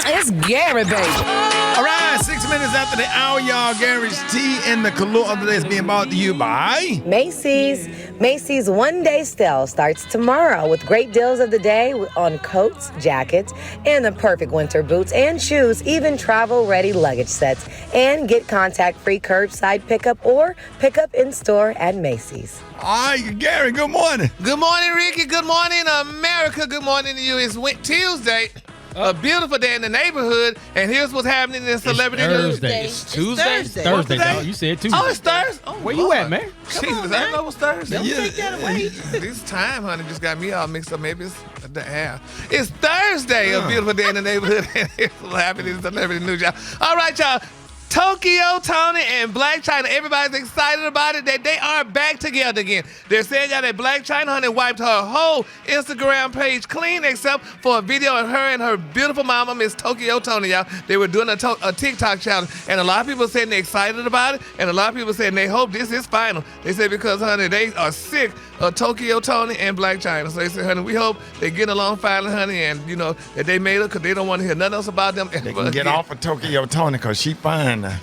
It's Gary, baby. All right, 6 minutes after the hour, y'all. Gary's tea and the color of the day is being brought to you by Macy's. Macy's one-day sale starts tomorrow with great deals of the day on coats, jackets, and the perfect winter boots and shoes, even travel-ready luggage sets. And get contact-free curbside pickup or pickup in-store at Macy's. All right, Gary, good morning. Good morning, Ricky. Good morning, America. Good morning to you. It's Tuesday. A beautiful day in the neighborhood, and here's what's happening in celebrity news. It's Tuesday. Thursday, dog. You said Tuesday. Oh, it's Thursday. Oh, where you at, man? Jesus, I didn't know it was Thursday. Don't take that away. This time, honey, just got me all mixed up. Maybe it's the air. It's Thursday. A beautiful day in the neighborhood, and here's what's happening in celebrity news, y'all. All right, y'all. Tokyo Tony and Black China, everybody's excited about it that they are back together again. They're saying y'all that Black China, honey, wiped her whole Instagram page clean except for a video of her and her beautiful mama, Miss Tokyo Tony, y'all. They were doing a TikTok challenge, and a lot of people saying they're excited about it, and a lot of people saying they hope this is final. They say because, honey, they are sick of Tokyo Tony and Black China. So they say, honey, we hope they get along finally, honey, and, you know, that they made it because they don't want to hear nothing else about them. They can get off of Tokyo Tony because she fine now.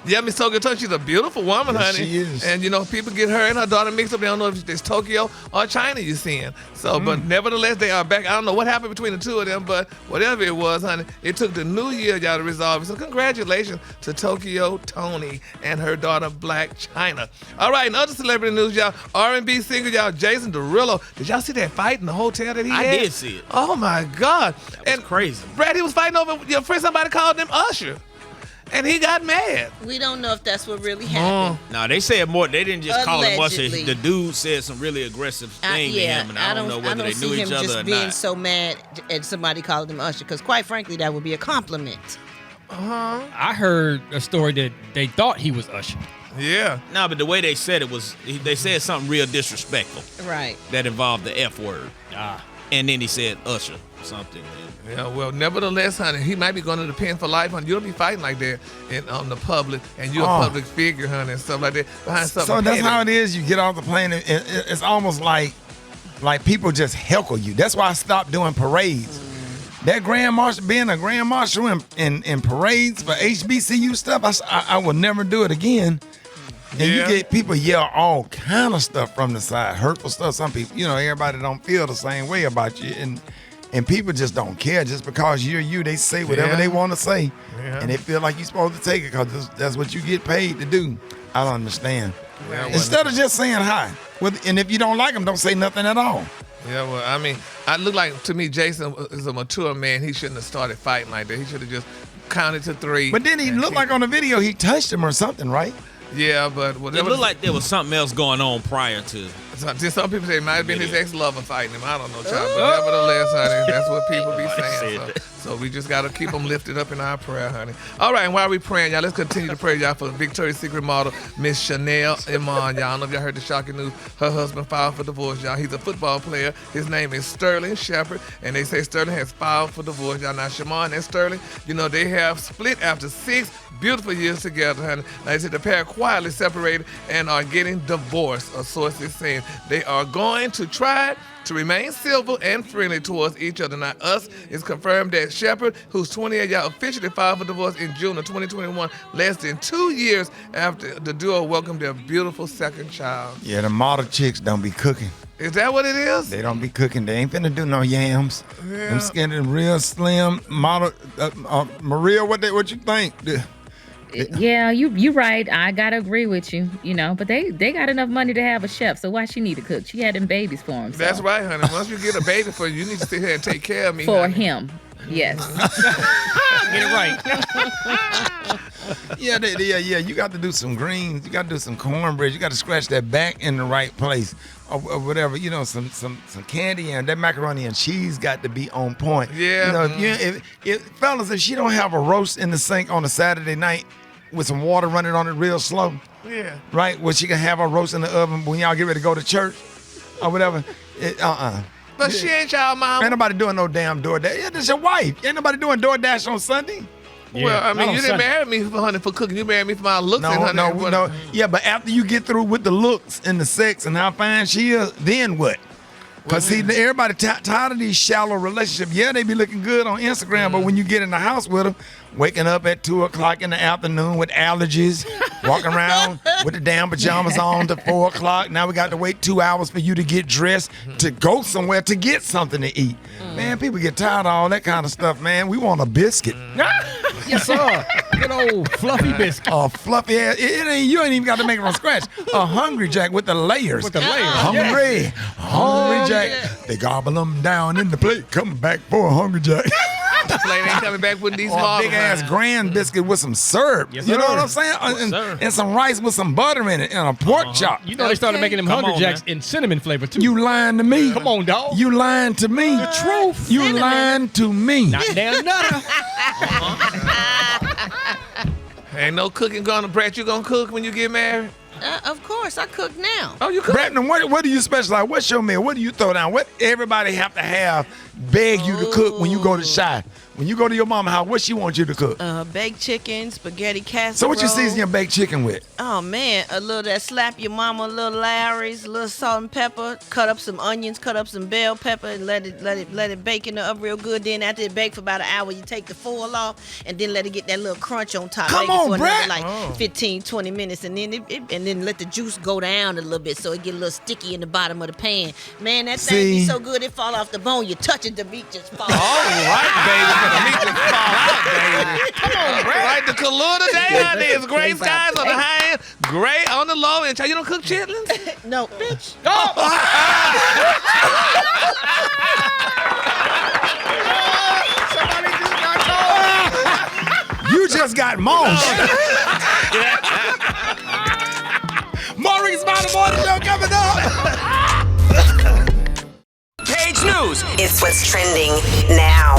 Yeah, Miss Tokyo Tony, she's a beautiful woman, Yes, honey. she is. And, you know, people get her and her daughter mixed up. They don't know if it's Tokyo or China you're seeing. So, but nevertheless, they are back. I don't know what happened between the two of them, but whatever it was, honey, it took the new year, y'all, to resolve it. So congratulations to Tokyo Tony and her daughter, Black China. All right, in other celebrity news, y'all, R&B singer, y'all, Jason Derulo. Did y'all see that fight in the hotel that he had? I did see it. Oh, my God. That was crazy. Brad, he was fighting over your friend, somebody called him Usher. And he got mad. We don't know if that's what really happened. No, they said more. They didn't just call him Usher. Allegedly. The dude said some really aggressive thing to him, and I don't know whether they knew each other or I don't see him just being not. so mad and somebody called him Usher, because quite frankly, that would be a compliment. I heard a story that they thought he was Usher. Yeah. No, but the way they said it was, they said something real disrespectful. Right. That involved the F word. And then he said Usher something. Yeah, well, nevertheless, honey, he might be going to the pen for life, honey. You don't be fighting like that on the public, and you're a public figure, honey, and stuff like that. Behind something. So that's how it is. You get off the plane, and it's almost like people just heckle you. That's why I stopped doing parades. That Grand Marshal, being a Grand Marshal in parades for HBCU stuff, I will never do it again. And you get people yell all kind of stuff from the side, hurtful stuff. Some people, you know, everybody don't feel the same way about you, and people just don't care. Just because you're you, they say whatever they want to say, and they feel like you're supposed to take it because that's what you get paid to do. I don't understand. Yeah, Instead of just saying hi, and if you don't like them, don't say nothing at all. Yeah, well, I mean, I look like, to me, Jason is a mature man. He shouldn't have started fighting like that. He should have just counted to 3. But then he looked like on the video he touched him or something, right? Yeah, but It whatever. looked like there was something else going on prior to. Some people say it might have been his ex-lover fighting him. I don't know, child. But nevertheless, honey, that's what people be saying. So we just got to keep them lifted up in our prayer, honey. All right, and while we praying, y'all, let's continue to pray, y'all, for Victoria's Secret model, Miss Chanel Iman. Y'all, I don't know if y'all heard the shocking news. Her husband filed for divorce, y'all. He's a football player. His name is Sterling Shepard, and they say Sterling has filed for divorce, y'all. Now, Shaman and Sterling, you know, they have split after 6 beautiful years together, honey. Now, they said the pair quietly separated and are getting divorced, a source is saying. They are going to try to remain civil and friendly towards each other. Now, us is confirmed that Shepard, who's 28, y'all, officially filed for divorce in June of 2021, less than 2 years after the duo welcomed their beautiful second child. Yeah, the model chicks don't be cooking. Is that what it is? They don't be cooking. They ain't finna do no yams. Yeah. Them skinny, real slim model. Maria, what you think? Yeah, you right. I gotta agree with you. But they got enough money to have a chef, so why she need to cook? She had them babies for him. That's right, honey. Once you get a baby for you need to sit here and take care of me. For honey. him, yes. Get it right. Yeah. You got to do some greens. You got to do some cornbread. You got to scratch that back in the right place, or whatever. Some candy and that macaroni and cheese got to be on point. Yeah. If fellas, if she don't have a roast in the sink on a Saturday night with some water running on it real slow, Yeah. right? Well, she can have her roast in the oven when y'all get ready to go to church or whatever. But she ain't y'all mama. Ain't nobody doing no damn DoorDash. Yeah, that's your wife. Ain't nobody doing DoorDash on Sunday. Well, I mean, you didn't marry me for cooking. You married me for my looks. No. Yeah, but after you get through with the looks and the sex and how fine she is, then what? Because, see, everybody tired of these shallow relationships. Yeah, they be looking good on Instagram, but when you get in the house with them, waking up at 2 o'clock in the afternoon with allergies, walking around with the damn pajamas on to 4 o'clock. Now we got to wait 2 hours for you to get dressed to go somewhere to get something to eat. Man, people get tired of all that kind of stuff, man. We want a biscuit. Yes, sir. Good old fluffy biscuit. A fluffy ass. You ain't even got to make it from scratch. A Hungry Jack with the layers. With the layers. Hungry Jack. They gobble them down in the plate. Come back for a Hungry Jack. The plate ain't coming back with these Or a big ass grand biscuit with some syrup. Yes, you know sir. what I'm saying? Yes, and some rice with some butter in it and a pork chop. They started making them Hungry Jacks in cinnamon flavor too. You lying to me? Come on, dog. You lying to me? The truth. You lying to me? Not damn nutter. Ain't no cooking gonna, Brett. You gonna cook when you get married? Of course, I cook now. Oh, you cook? Bretton, what do you specialize? What's your meal? What do you throw down? What everybody have to have beg you to cook when you go to Shy? When you go to your mama's house, what she wants you to cook? Baked chicken, spaghetti casserole. So what you season your baked chicken with? Oh man, a little that slap your mama, a little Larry's, a little salt and pepper. Cut up some onions, cut up some bell pepper, and let it bake in the oven real good. Then after it baked for about an hour, you take the foil off, and then let it get that little crunch on top. Come Bake it on, for another, Brett. like 15, 20 minutes, and then and then let the juice go down a little bit so it get a little sticky in the bottom of the pan. Man, that thing be so good it fall off the bone. You touch it, the meat just fall. All right, baby. The meat just fall out, baby. Come on, Brett. Right, the color today, honey, is gray skies on the high end, gray on the low end. You don't cook chitlins? No, bitch. Somebody just got told. You just got mossed. More Rickey Smiley Morning Show coming up. Page News. It's what's trending now.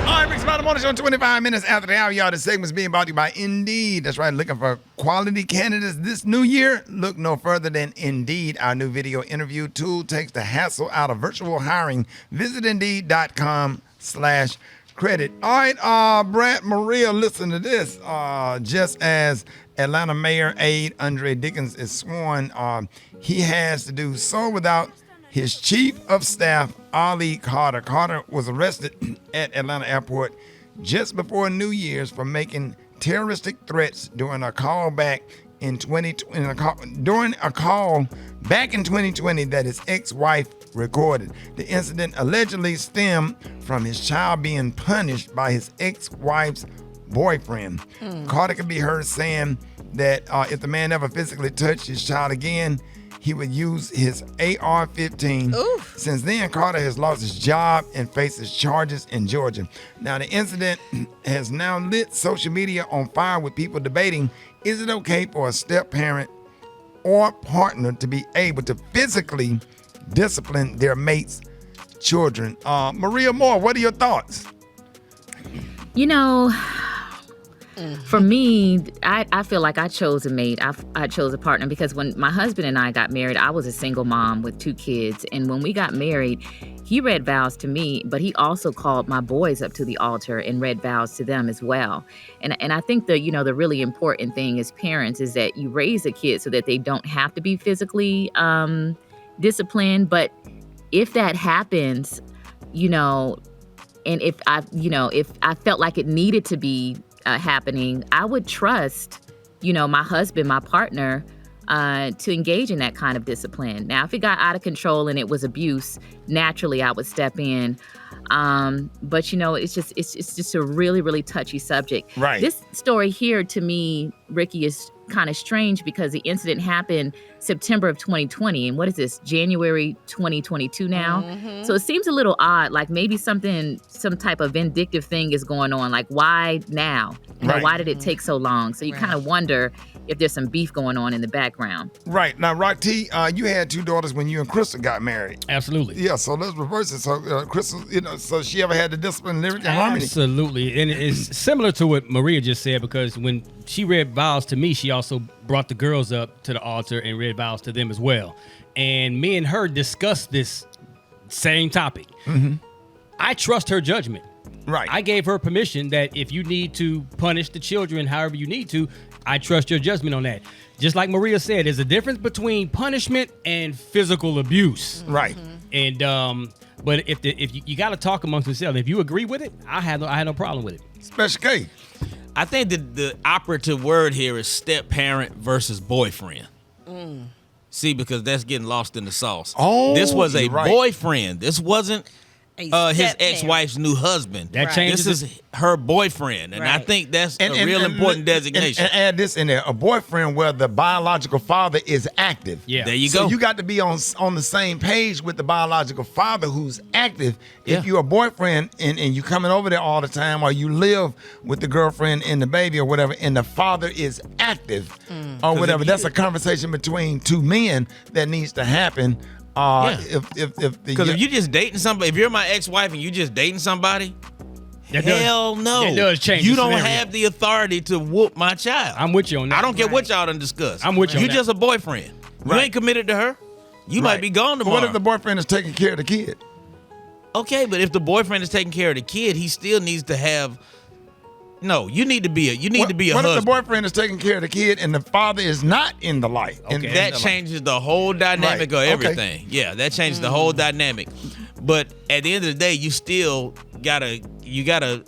All right, Rickey Smiley Morning Show, 25 minutes after the hour, y'all. This segment's being brought to you by Indeed. That's right, looking for quality candidates this new year? Look no further than Indeed. Our new video interview tool takes the hassle out of virtual hiring. Visit Indeed.com/credit. All right, Brad, Maria, listen to this. Just as Atlanta Mayor aide Andre Dickens is sworn, he has to do so without his chief of staff, Ali Carter. Carter was arrested at Atlanta Airport just before New Year's for making terroristic threats during a call back in 2020 that his ex-wife recorded. The incident allegedly stemmed from his child being punished by his ex-wife's boyfriend. Carter could be heard saying that if the man ever physically touched his child again, he would use his AR-15. Oof. Since then, Carter has lost his job and faces charges in Georgia. Now, the incident has now lit social media on fire with people debating, is it okay for a step-parent or partner to be able to physically discipline their mate's children? Maria Moore, what are your thoughts? For me, I feel like I chose a mate. I chose a partner because when my husband and I got married, I was a single mom with 2 kids. And when we got married, he read vows to me, but he also called my boys up to the altar and read vows to them as well. And I think the really important thing as parents is that you raise a kid so that they don't have to be physically disciplined. But if that happens, and if I felt like it needed to be happening, I would trust, my husband, my partner, to engage in that kind of discipline. Now, if it got out of control and it was abuse, naturally I would step in. But it's just a really, really touchy subject. Right. This story here to me, Ricky, is kind of strange because the incident happened September of 2020. And what is this, January 2022 now? Mm-hmm. So it seems a little odd, like maybe some type of vindictive thing is going on. Like, why now? Why did it take so long? So you kind of wonder if there's some beef going on in the background. Right. Now, Rock T, you had 2 daughters when you and Crystal got married. Absolutely. Yeah, so let's reverse it. So Crystal, so she ever had the discipline, lyric, and harmony? Absolutely. And it's similar to what Maria just said, because when she read vows to me, she also brought the girls up to the altar and read vows to them as well. And me and her discussed this same topic. Mm-hmm. I trust her judgment. Right. I gave her permission that if you need to punish the children however you need to, I trust your judgment on that. Just like Maria said, there's a difference between punishment and physical abuse. Right. And but if you got to talk amongst yourselves. If you agree with it, I had no problem with it. Special K. I think the operative word here is step parent versus boyfriend. See, because that's getting lost in the sauce. Oh, this was a you're right. boyfriend. This wasn't his step-parent. ex-wife's new husband. That changes. This is her boyfriend, and I Right. think that's a real important designation. And add this in there: a boyfriend where the biological father is active. Yeah. There you So go. you got to be on the same page with the biological father who's active. Yeah. If you're a boyfriend and you coming over there all the time, or you live with the girlfriend and the baby or whatever, and the father is active or whatever, that's a conversation between 2 men that needs to happen. Because if you just dating somebody, if you're my ex-wife and you just dating somebody, That hell no. That does change You the don't scenario. have the authority to whoop my child. I'm with you on that. I don't care what y'all done discussed. I'm with you on You that. just a boyfriend. You Right. ain't committed to her. You might be gone But tomorrow. what if the boyfriend is taking care of the kid? Okay, but if the boyfriend is taking care of the kid, he still needs to have. No, you need to be a. You need to be a What husband. if the boyfriend is taking care of the kid and the father is not in the life? Okay. That changes the whole dynamic Right. of Okay. everything. Yeah, that changes the whole dynamic. But at the end of the day, you still gotta,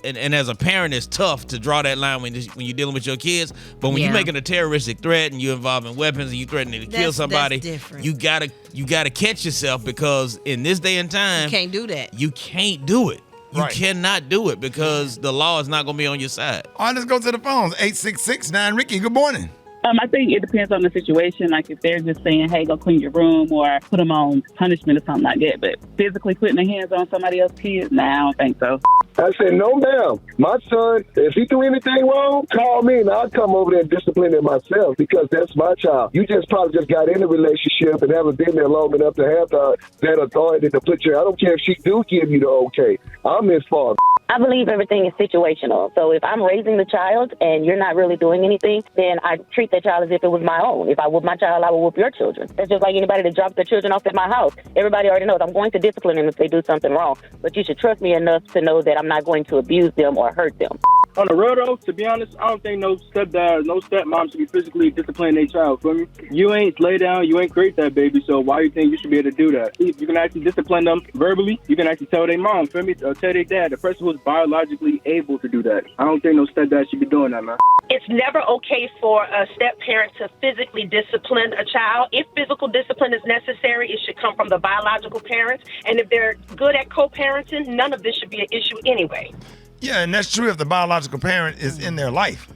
and as a parent, it's tough to draw that line when you're dealing with your kids. But when you're making a terroristic threat and you're involving weapons and you're threatening to kill somebody, that's different. you gotta catch yourself, because in this day and time, You can't do that. You can't do it. You Right. cannot do it because the law is not gonna be on your side. All right, let's go to the phones. 866-9 Ricky. Good morning. I think it depends on the situation. Like if they're just saying, hey, go clean your room or put them on punishment or something like that. But physically putting their hands on somebody else's kids, nah, I don't think so. I said, no, ma'am. My son, if he do anything wrong, call me and I'll come over there and discipline him myself, because that's my child. You probably just got in a relationship and haven't been there long enough to have that authority to put I don't care if she do give you the okay. I'm his father. I believe everything is situational. So if I'm raising the child and you're not really doing anything, then I treat that child as if it was my own. If I whoop my child, I will whoop your children. That's just like anybody that drops their children off at my house. Everybody already knows I'm going to discipline them if they do something wrong. But you should trust me enough to know that I'm not going to abuse them or hurt them. On the real though, to be honest, I don't think no stepdad, no stepmom should be physically disciplining their child. For me, you ain't lay down, you ain't create that baby. So why you think you should be able to do that? You can actually discipline them verbally. You can actually tell their mom, for me, or tell their dad, the person who's biologically able to do that. I don't think no stepdad should be doing that, man. It's never okay for a step-parent to physically discipline a child. If physical discipline is necessary, it should come from the biological parents. And if they're good at co-parenting, none of this should be an issue anyway. Yeah, and that's true if the biological parent is in their life.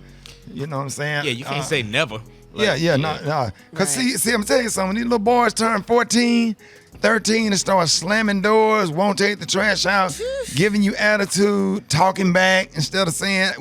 You know what I'm saying? Yeah, you can't say never. No. Because see, I'm telling you something. When these little boys turn 14, 13 and start slamming doors, won't take the trash out, giving you attitude, talking back instead of saying,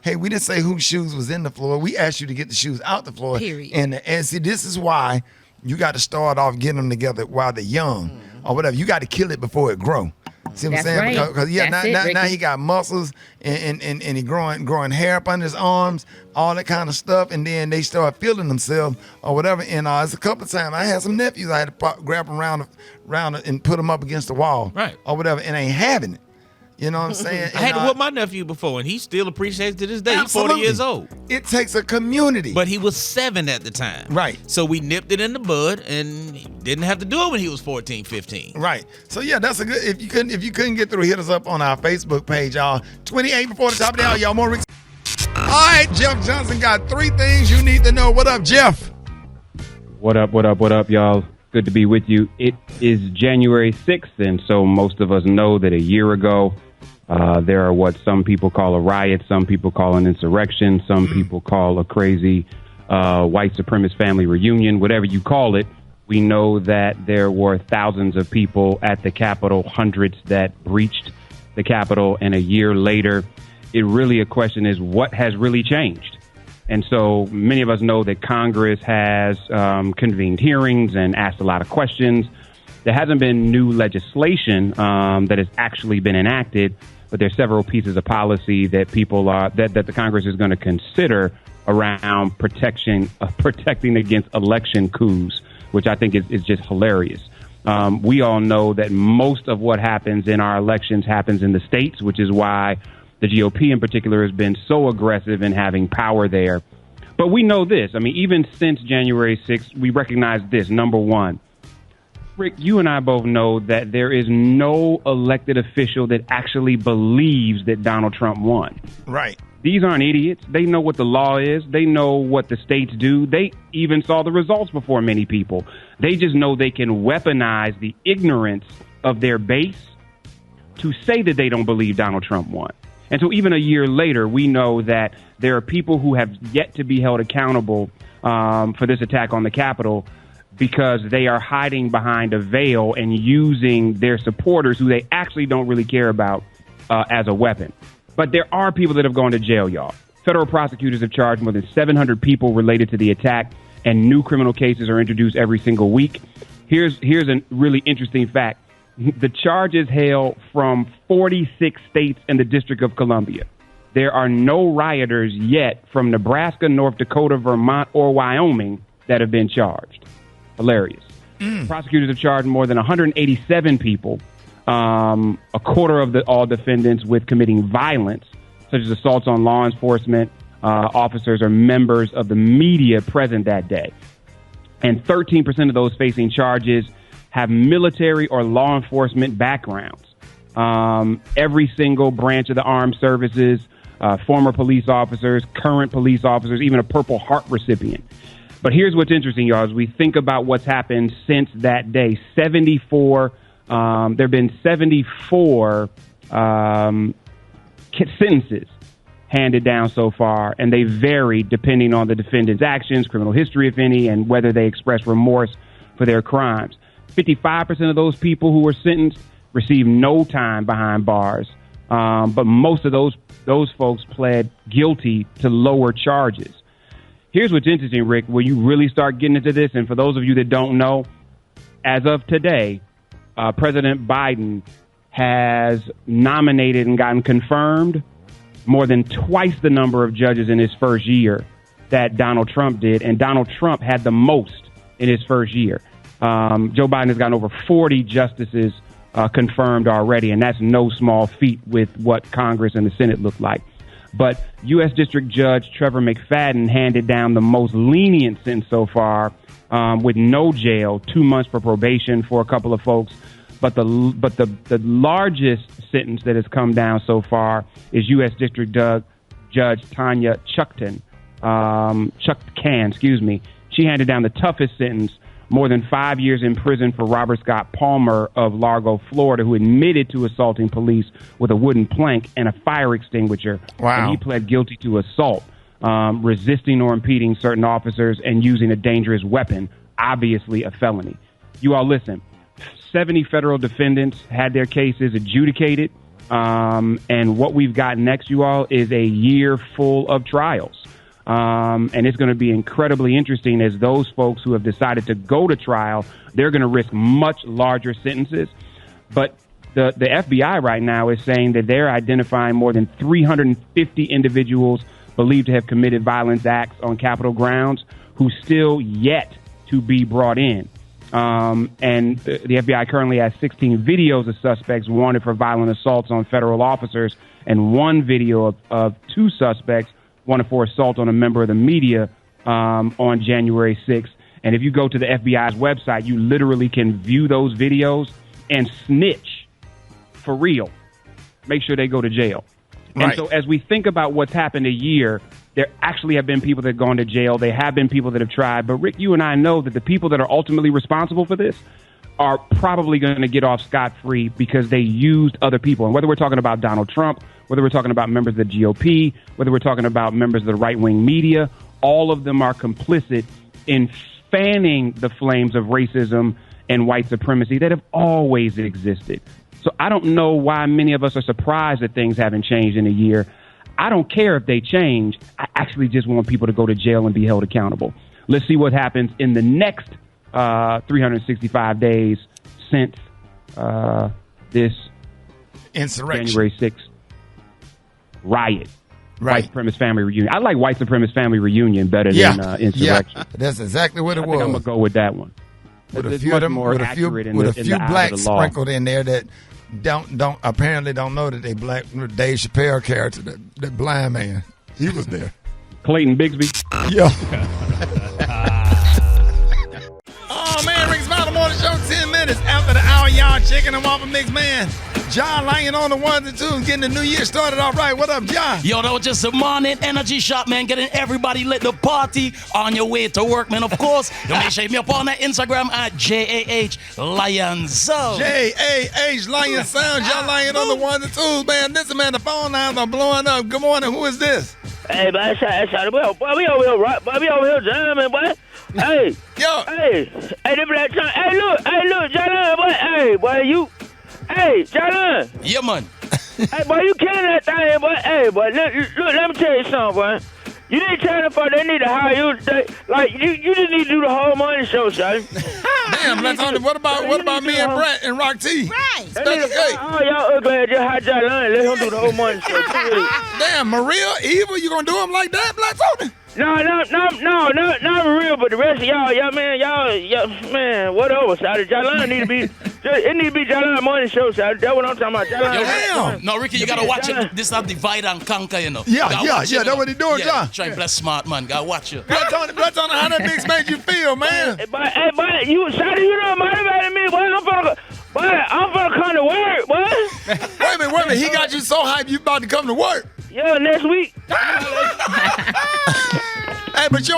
hey, we didn't say whose shoes was in the floor. We asked you to get the shoes out the floor. Period. And see, this is why you got to start off getting them together while they're young or whatever. You got to kill it before it grow. See what I'm That's saying? right. Because now he got muscles and he growing hair up under his arms, all that kind of stuff, and then they start feeling themselves or whatever. And it's a couple of times I had some nephews I had to grab them around and put them up against the wall, right, or whatever, and ain't having it. You know what I'm saying? I had to whip my nephew before, and he still appreciates to this day. He's 40 years old. It takes a community. But he was 7 at the time. Right. So we nipped it in the bud, and he didn't have to do it when he was 14, 15. Right. So yeah, that's a good. If you couldn't get through, hit us up on our Facebook page, y'all. 28 before the top of the hour, y'all. More. All right, Jeff Johnson got 3 things you need to know. What up, Jeff? What up, y'all? Good to be with you. It is January 6th, and so most of us know that a year ago, there are what some people call a riot, some people call an insurrection, some people call a crazy white supremacist family reunion, whatever you call it. We know that there were thousands of people at the Capitol, hundreds that breached the Capitol, and a year later, it really a question is what has really changed? And so many of us know that Congress has convened hearings and asked a lot of questions. There hasn't been new legislation that has actually been enacted, but there's several pieces of policy that that the Congress is going to consider around protecting against election coups, which I think is just hilarious. We all know that most of what happens in our elections happens in the states, which is why the GOP in particular has been so aggressive in having power there. But we know this. I mean, even since January 6th, we recognize this. Number one, Rick, you and I both know that there is no elected official that actually believes that Donald Trump won. Right. These aren't idiots. They know what the law is. They know what the states do. They even saw the results before many people. They just know they can weaponize the ignorance of their base to say that they don't believe Donald Trump won. And so even a year later, we know that there are people who have yet to be held accountable for this attack on the Capitol because they are hiding behind a veil and using their supporters who they actually don't really care about as a weapon. But there are people that have gone to jail, y'all. Federal prosecutors have charged more than 700 people related to the attack, and new criminal cases are introduced every single week. Here's a really interesting fact. The charges hail from 46 states and the District of Columbia. There are no rioters yet from Nebraska, North Dakota, Vermont, or Wyoming that have been charged. Hilarious. Prosecutors have charged more than 187 people, a quarter of all defendants with committing violence, such as assaults on law enforcement officers or members of the media present that day. And 13% of those facing charges have military or law enforcement backgrounds. Every single branch of the armed services, former police officers, current police officers, even a Purple Heart recipient. But here's what's interesting, y'all, as we think about what's happened since that day. There have been 74 sentences handed down so far, and they vary depending on the defendant's actions, criminal history, if any, and whether they express remorse for their crimes. 55% of those people who were sentenced received no time behind bars, but most of those folks pled guilty to lower charges. Here's what's interesting, Rick, when you really start getting into this, and for those of you that don't know, as of today, President Biden has nominated and gotten confirmed more than twice the number of judges in his first year that Donald Trump did, and Donald Trump had the most in his first year. Joe Biden has gotten over 40 justices confirmed already, and that's no small feat with what Congress and the Senate look like. But U.S. District Judge Trevor McFadden handed down the most lenient sentence so far, with no jail, 2 months for probation for a couple of folks. But the largest sentence that has come down so far is U.S. District Judge Tanya Chutkan. She handed down the toughest sentence, more than 5 years in prison for Robert Scott Palmer of Largo, Florida, who admitted to assaulting police with a wooden plank and a fire extinguisher. Wow. And he pled guilty to assault, resisting or impeding certain officers, and using a dangerous weapon, obviously a felony. You all listen. 70 federal defendants had their cases adjudicated. And what we've got next, you all, is a year full of trials. And it's going to be incredibly interesting as those folks who have decided to go to trial, they're going to risk much larger sentences. But the FBI right now is saying that they're identifying more than 350 individuals believed to have committed violence acts on Capitol grounds who still yet to be brought in. And the FBI currently has 16 videos of suspects wanted for violent assaults on federal officers and one video of 2 suspects wanted for assault on a member of the media on January 6th. And if you go to the FBI's website, you literally can view those videos and snitch for real. Make sure they go to jail. Right. And so as we think about what's happened a year, There actually have been people that have gone to jail. There have been people that have tried. But, Rick, you and I know that the people that are ultimately responsible for this are probably going to get off scot-free because they used other people. And whether we're talking about Donald Trump, whether we're talking about members of the GOP, whether we're talking about members of the right-wing media, all of them are complicit in fanning the flames of racism and white supremacy that have always existed. So I don't know why many of us are surprised that things haven't changed in a year. I don't care if they change. I actually just want people to go to jail and be held accountable. Let's see what happens in the next 365 days since this insurrection, January 6th riot. White supremacist family reunion. I like white supremacist family reunion better than insurrection. Yeah, that's exactly what it was. I think I'm gonna go with that one. With a few of them, with a few blacks sprinkled in there that don't apparently don't know that they black. Dave Chappelle character, that blind man, he was there. Clayton Bigsby. Yeah. Oh man, Rickey Smiley Morning Show, 10 minutes after the hour. Y'all chicken and waffle mix, man. John Lyon on the ones and twos, getting the new year started all right. What up, John? Yo, that was just a morning energy shot, man. Getting everybody lit the party on your way to work, man. Of course, you may shake me up on that Instagram at JAH Lion Sound. JAH Lion Sound. John Lyon on the ones and twos, man. Listen, man, the phone lines are blowing up. Good morning. Who is this? Hey, man, boy, we over here, right? Boy, we over here jamming, boy. Hey, yo, hey, this black time. Hey, look, Jalen, boy. Hey, boy, you. Hey, Jalen. Yeah, man. Hey, boy, you killing that thing, boy. Hey, boy, look, let me tell you something, boy. You need to tell them for they need to hire you. You just need to do the whole morning show, son. Damn, what about me and Brett and Rock T? Right. Oh, y'all ugly just hot Jalen. Let him do the whole morning show. Damn, Maria, Eva, you gonna do him like that, Black Tony? No, not real, but the rest of y'all, man, whatever, Shawty. Jalen need to be, it need to be Jalen morning show, Shawty. That's what I'm talking about, Jalen. No, Ricky, you gotta watch it. This is not divide and conquer, you know. Yeah, that's what he doing, John. Try and bless smart, man. Gotta watch it. Black Tony, how that mix made you feel, man? Hey, but you, Shawty, you don't motivate me, boy. I'm gonna come to work, boy. Wait a minute. He got you so hyped you about to come to work. Yeah, next week. Hey, but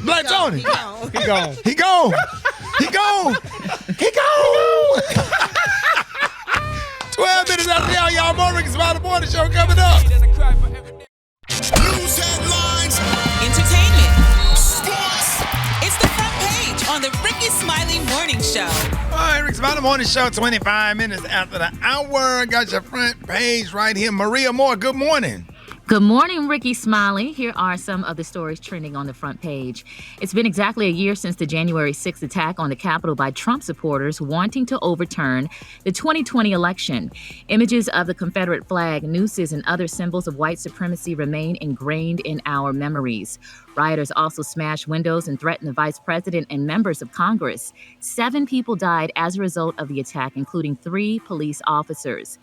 Black Tony. He gone. 12 minutes after the hour, y'all. More Rickey Smiley Morning Show coming up. News headlines. Entertainment. Sports. It's the front page on the Rickey Smiley Morning Show. All right, Rickey Smiley Morning Show, 25 minutes after the hour. Got your front page right here. Maria Moore, good morning. Good morning, Rickey Smiley. Here are some of the stories trending on the front page. It's been exactly a year since the January 6th attack on the Capitol by Trump supporters wanting to overturn the 2020 election. Images of the Confederate flag, nooses, and other symbols of white supremacy remain ingrained in our memories. Rioters also smashed windows and threatened the vice president and members of Congress. 7 people died as a result of the attack, including 3 police officers.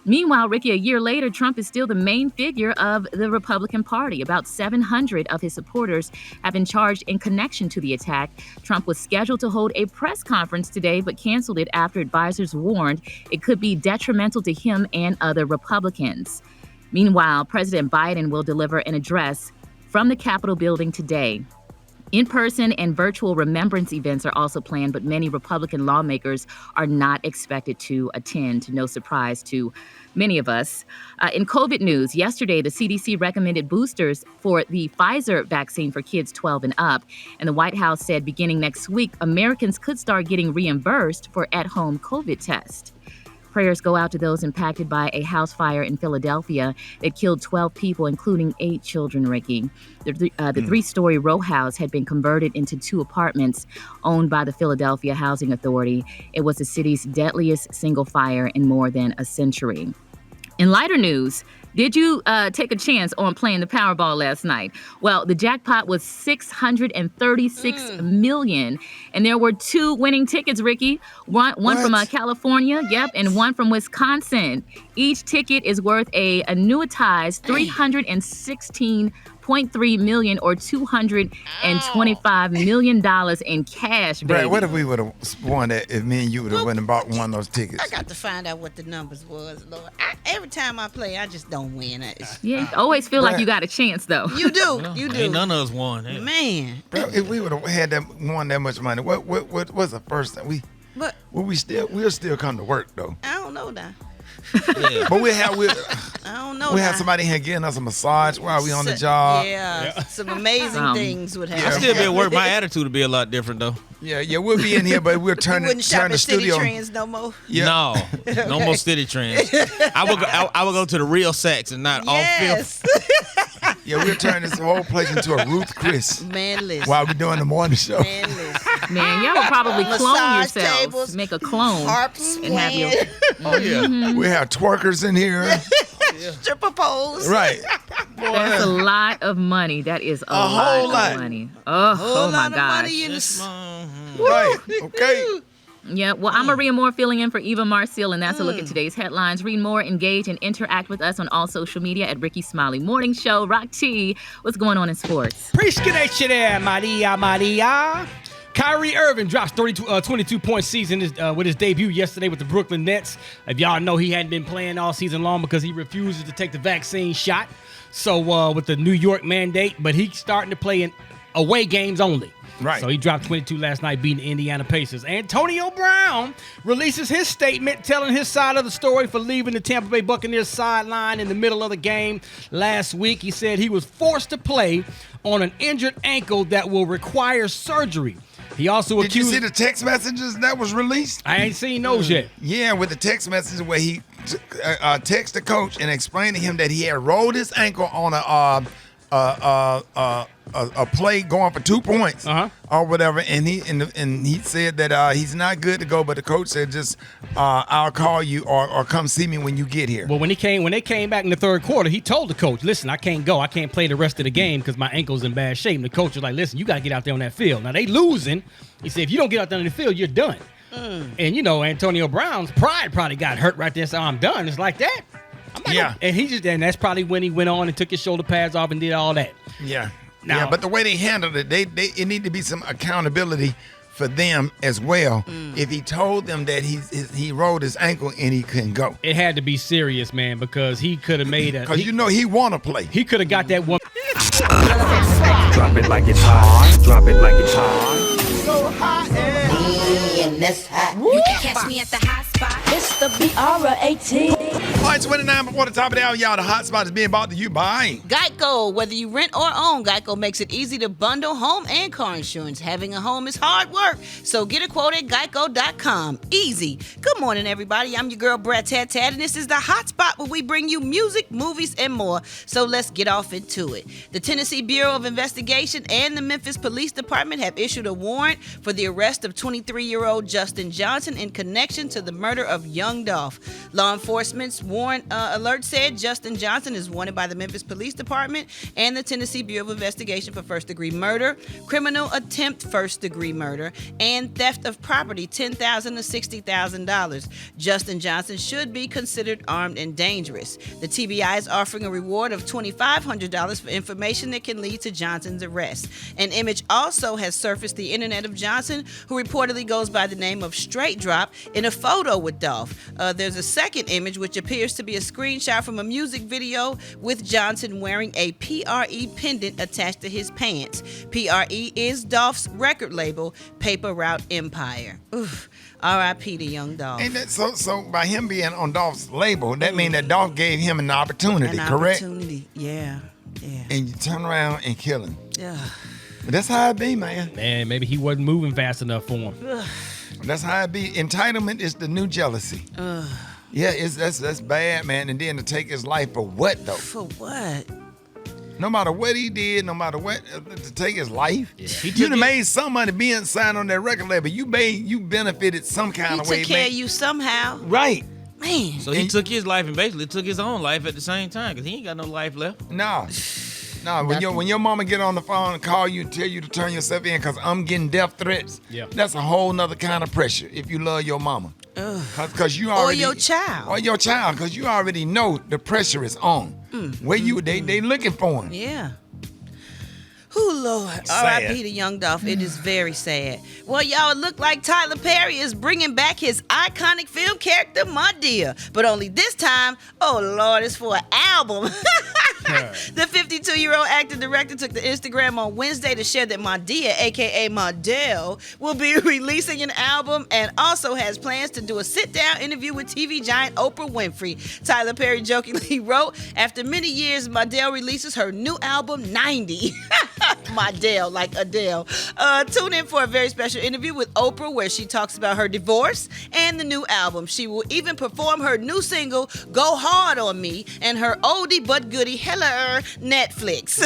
Meanwhile, Ricky, a year later, Trump is still the main figure of the Republican Party. About 700 of his supporters have been charged in connection to the attack. Trump was scheduled to hold a press conference today, but canceled it after advisors warned it could be detrimental to him and other Republicans. Meanwhile, President Biden will deliver an address from the Capitol building today. In-person and virtual remembrance events are also planned, but many Republican lawmakers are not expected to attend, to no surprise to many of us. In COVID news, yesterday, the CDC recommended boosters for the Pfizer vaccine for kids 12 and up. And the White House said beginning next week, Americans could start getting reimbursed for at-home COVID tests. Prayers go out to those impacted by a house fire in Philadelphia that killed 12 people, including 8 children, Ricky. The 3-story row house had been converted into 2 apartments owned by the Philadelphia Housing Authority. It was the city's deadliest single fire in more than a century. In lighter news, did you take a chance on playing the Powerball last night? Well, the jackpot was $636 million, and there were 2 winning tickets, Ricky. One from California, and one from Wisconsin. Each ticket is worth a annuitized $316 $0.3 million or $225 million in cash, baby. Brad, what if we would have won that if me and you would have went and bought one of those tickets? I got to find out what the numbers was, Lord. Every time I play, I just don't win. Yeah, you always feel like you got a chance, though. You do. You do. Ain't none of us won. Hell. Man. Bro, if we would have had won that much money, what was the first thing we'll still come to work though. I don't know now. Yeah. But I don't know. We have somebody here getting us a massage while we on the job. Yeah. Some amazing things would happen. I still be at work. My attitude would be a lot different though. Yeah, we'll be in here, but we'll turn wouldn't shop the at studio. City Trends no more. Yeah. No more City Trends. I would go to the real Saks and not all filth. Yeah, we'll turn this whole place into a Ruth Chris. Man, listen. While we're doing the morning show. Man, y'all would probably clone Massage yourselves. tables, Make a clone. harps and have your. Oh yeah, we have twerkers in here. Stripper poles. Right. That's a lot of money. That is a whole lot lot. of money. Oh my Lot of gosh. money in the Right. Okay. Yeah, well, I'm Maria Moore filling in for Eva Marcille, and that's a look at today's headlines. Read more, engage, and interact with us on all social media at Rickey Smiley Morning Show. Rock T, what's going on in sports? Appreciate you there, Maria. Kyrie Irving drops 22-point season with his debut yesterday with the Brooklyn Nets. If y'all know, he hadn't been playing all season long because he refuses to take the vaccine shot. So with the New York mandate, but he's starting to play in away games only. Right. So he dropped 22 last night, beating the Indiana Pacers. Antonio Brown releases his statement telling his side of the story for leaving the Tampa Bay Buccaneers sideline in the middle of the game last week. He said he was forced to play on an injured ankle that will require surgery. He also Did you see the text messages that was released? I ain't seen those yet. Yeah, with the text messages where he texted the coach and explained to him that he had rolled his ankle on a play going for 2 points or whatever, and he said that he's not good to go, but the coach said just I'll call you or come see me when you get here. Well, when they came back in the third quarter, he told the coach, "Listen, I can't go. I can't play the rest of the game because my ankle's in bad shape." And the coach was like, "Listen, you got to get out there on that field." Now they losing. He said, "If you don't get out there on the field, you're done." And Antonio Brown's pride probably got hurt right there. So I'm done. It's like that. And that's probably when he went on and took his shoulder pads off and did all that. Yeah. Now, but the way they handled it, it need to be some accountability for them as well. If he told them that he rolled his ankle and he couldn't go, it had to be serious, man, because he could have made a. Because he want to play. He could have got that one. Drop it like it's hot. Drop it like it's hot. So hot and that's hot. You can catch me at the hot spot. It's the BR18. All right, 29 before the top of the hour, y'all. The hot spot is being brought to you by Geico. Whether you rent or own, Geico makes it easy to bundle home and car insurance. Having a home is hard work, so get a quote at geico.com. Easy. Good morning, everybody. I'm your girl, Brad Tat, and this is the hot spot where we bring you music, movies, and more. So let's get off into it. The Tennessee Bureau of Investigation and the Memphis Police Department have issued a warrant for the arrest of 23-year-old Justin Johnson in connection to the murder of young Dolph. Law enforcement's warrant alert said Justin Johnson is wanted by the Memphis Police Department and the Tennessee Bureau of Investigation for first-degree murder, criminal attempt first-degree murder, and theft of property, $10,000 to $60,000. Justin Johnson should be considered armed and dangerous. The TBI is offering a reward of $2,500 for information that can lead to Johnson's arrest. An image also has surfaced the internet of Johnson, who reportedly goes by the name of Straight Drop, in a photo with Dolph. There's a second image which appears to be a screenshot from a music video with Johnson wearing a PRE pendant attached to his pants. PRE is Dolph's record label, Paper Route Empire. Oof. R.I.P. to young Dolph. Ain't that so by him being on Dolph's label, that means that Dolph gave him an opportunity, correct? Yeah. And you turn around and kill him. Yeah. But that's how it be, man. Man, maybe he wasn't moving fast enough for him. That's how it be. Entitlement is the new jealousy. Yeah, that's bad, man. And then to take his life for what, though? For what? No matter what he did, no matter what, to take his life. Yeah. You done made some money being signed on that record label. You benefited some kind of way. He took care of you somehow. Right. Man. So he took his life and basically took his own life at the same time because he ain't got no life left. No, when your mama get on the phone and call you and tell you to turn yourself in because I'm getting death threats, that's a whole nother kind of pressure if you love your mama. Cause you already, or your child. Because you already know the pressure is on. Where they looking for him. Yeah. Oh, Lord. R.I.P. to Young Dolph. It is very sad. Well, y'all, it looked like Tyler Perry is bringing back his iconic film character, Madea. But only this time, oh, Lord, it's for an album. The 52-year-old actor-director took to Instagram on Wednesday to share that Madea, a.k.a. Madele, will be releasing an album and also has plans to do a sit-down interview with TV giant Oprah Winfrey. Tyler Perry jokingly wrote, after many years, Madele releases her new album, 90. Madele, like Adele. Tune in for a very special interview with Oprah where she talks about her divorce and the new album. She will even perform her new single, Go Hard on Me, and her oldie but goodie, Hello, Netflix.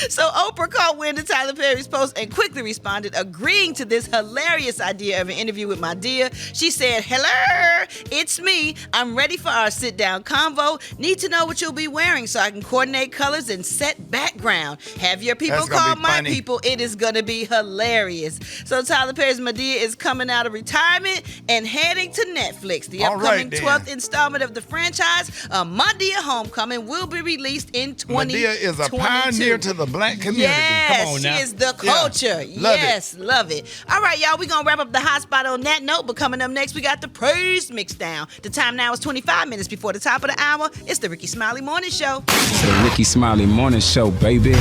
So Oprah caught wind of Tyler Perry's post and quickly responded, agreeing to this hilarious idea of an interview with Madea. She said, hello, it's me. I'm ready for our sit-down convo. Need to know what you'll be wearing so I can coordinate colors and set background. Have your people call my people. It is going to be hilarious. So Tyler Perry's Madea is coming out of retirement and heading to Netflix. The upcoming 12th installment of the franchise, Madea Homecoming, will be released in 2022. Madea is a pioneer to the black community. Yes, Come on now. she is the culture. Yeah. Love it. All right, y'all, we're going to wrap up the hot spot on that note, but coming up next, we got the praise mix down. The time now is 25 minutes before the top of the hour. It's the Rickey Smiley Morning Show. It's the Rickey Smiley Morning Show, baby.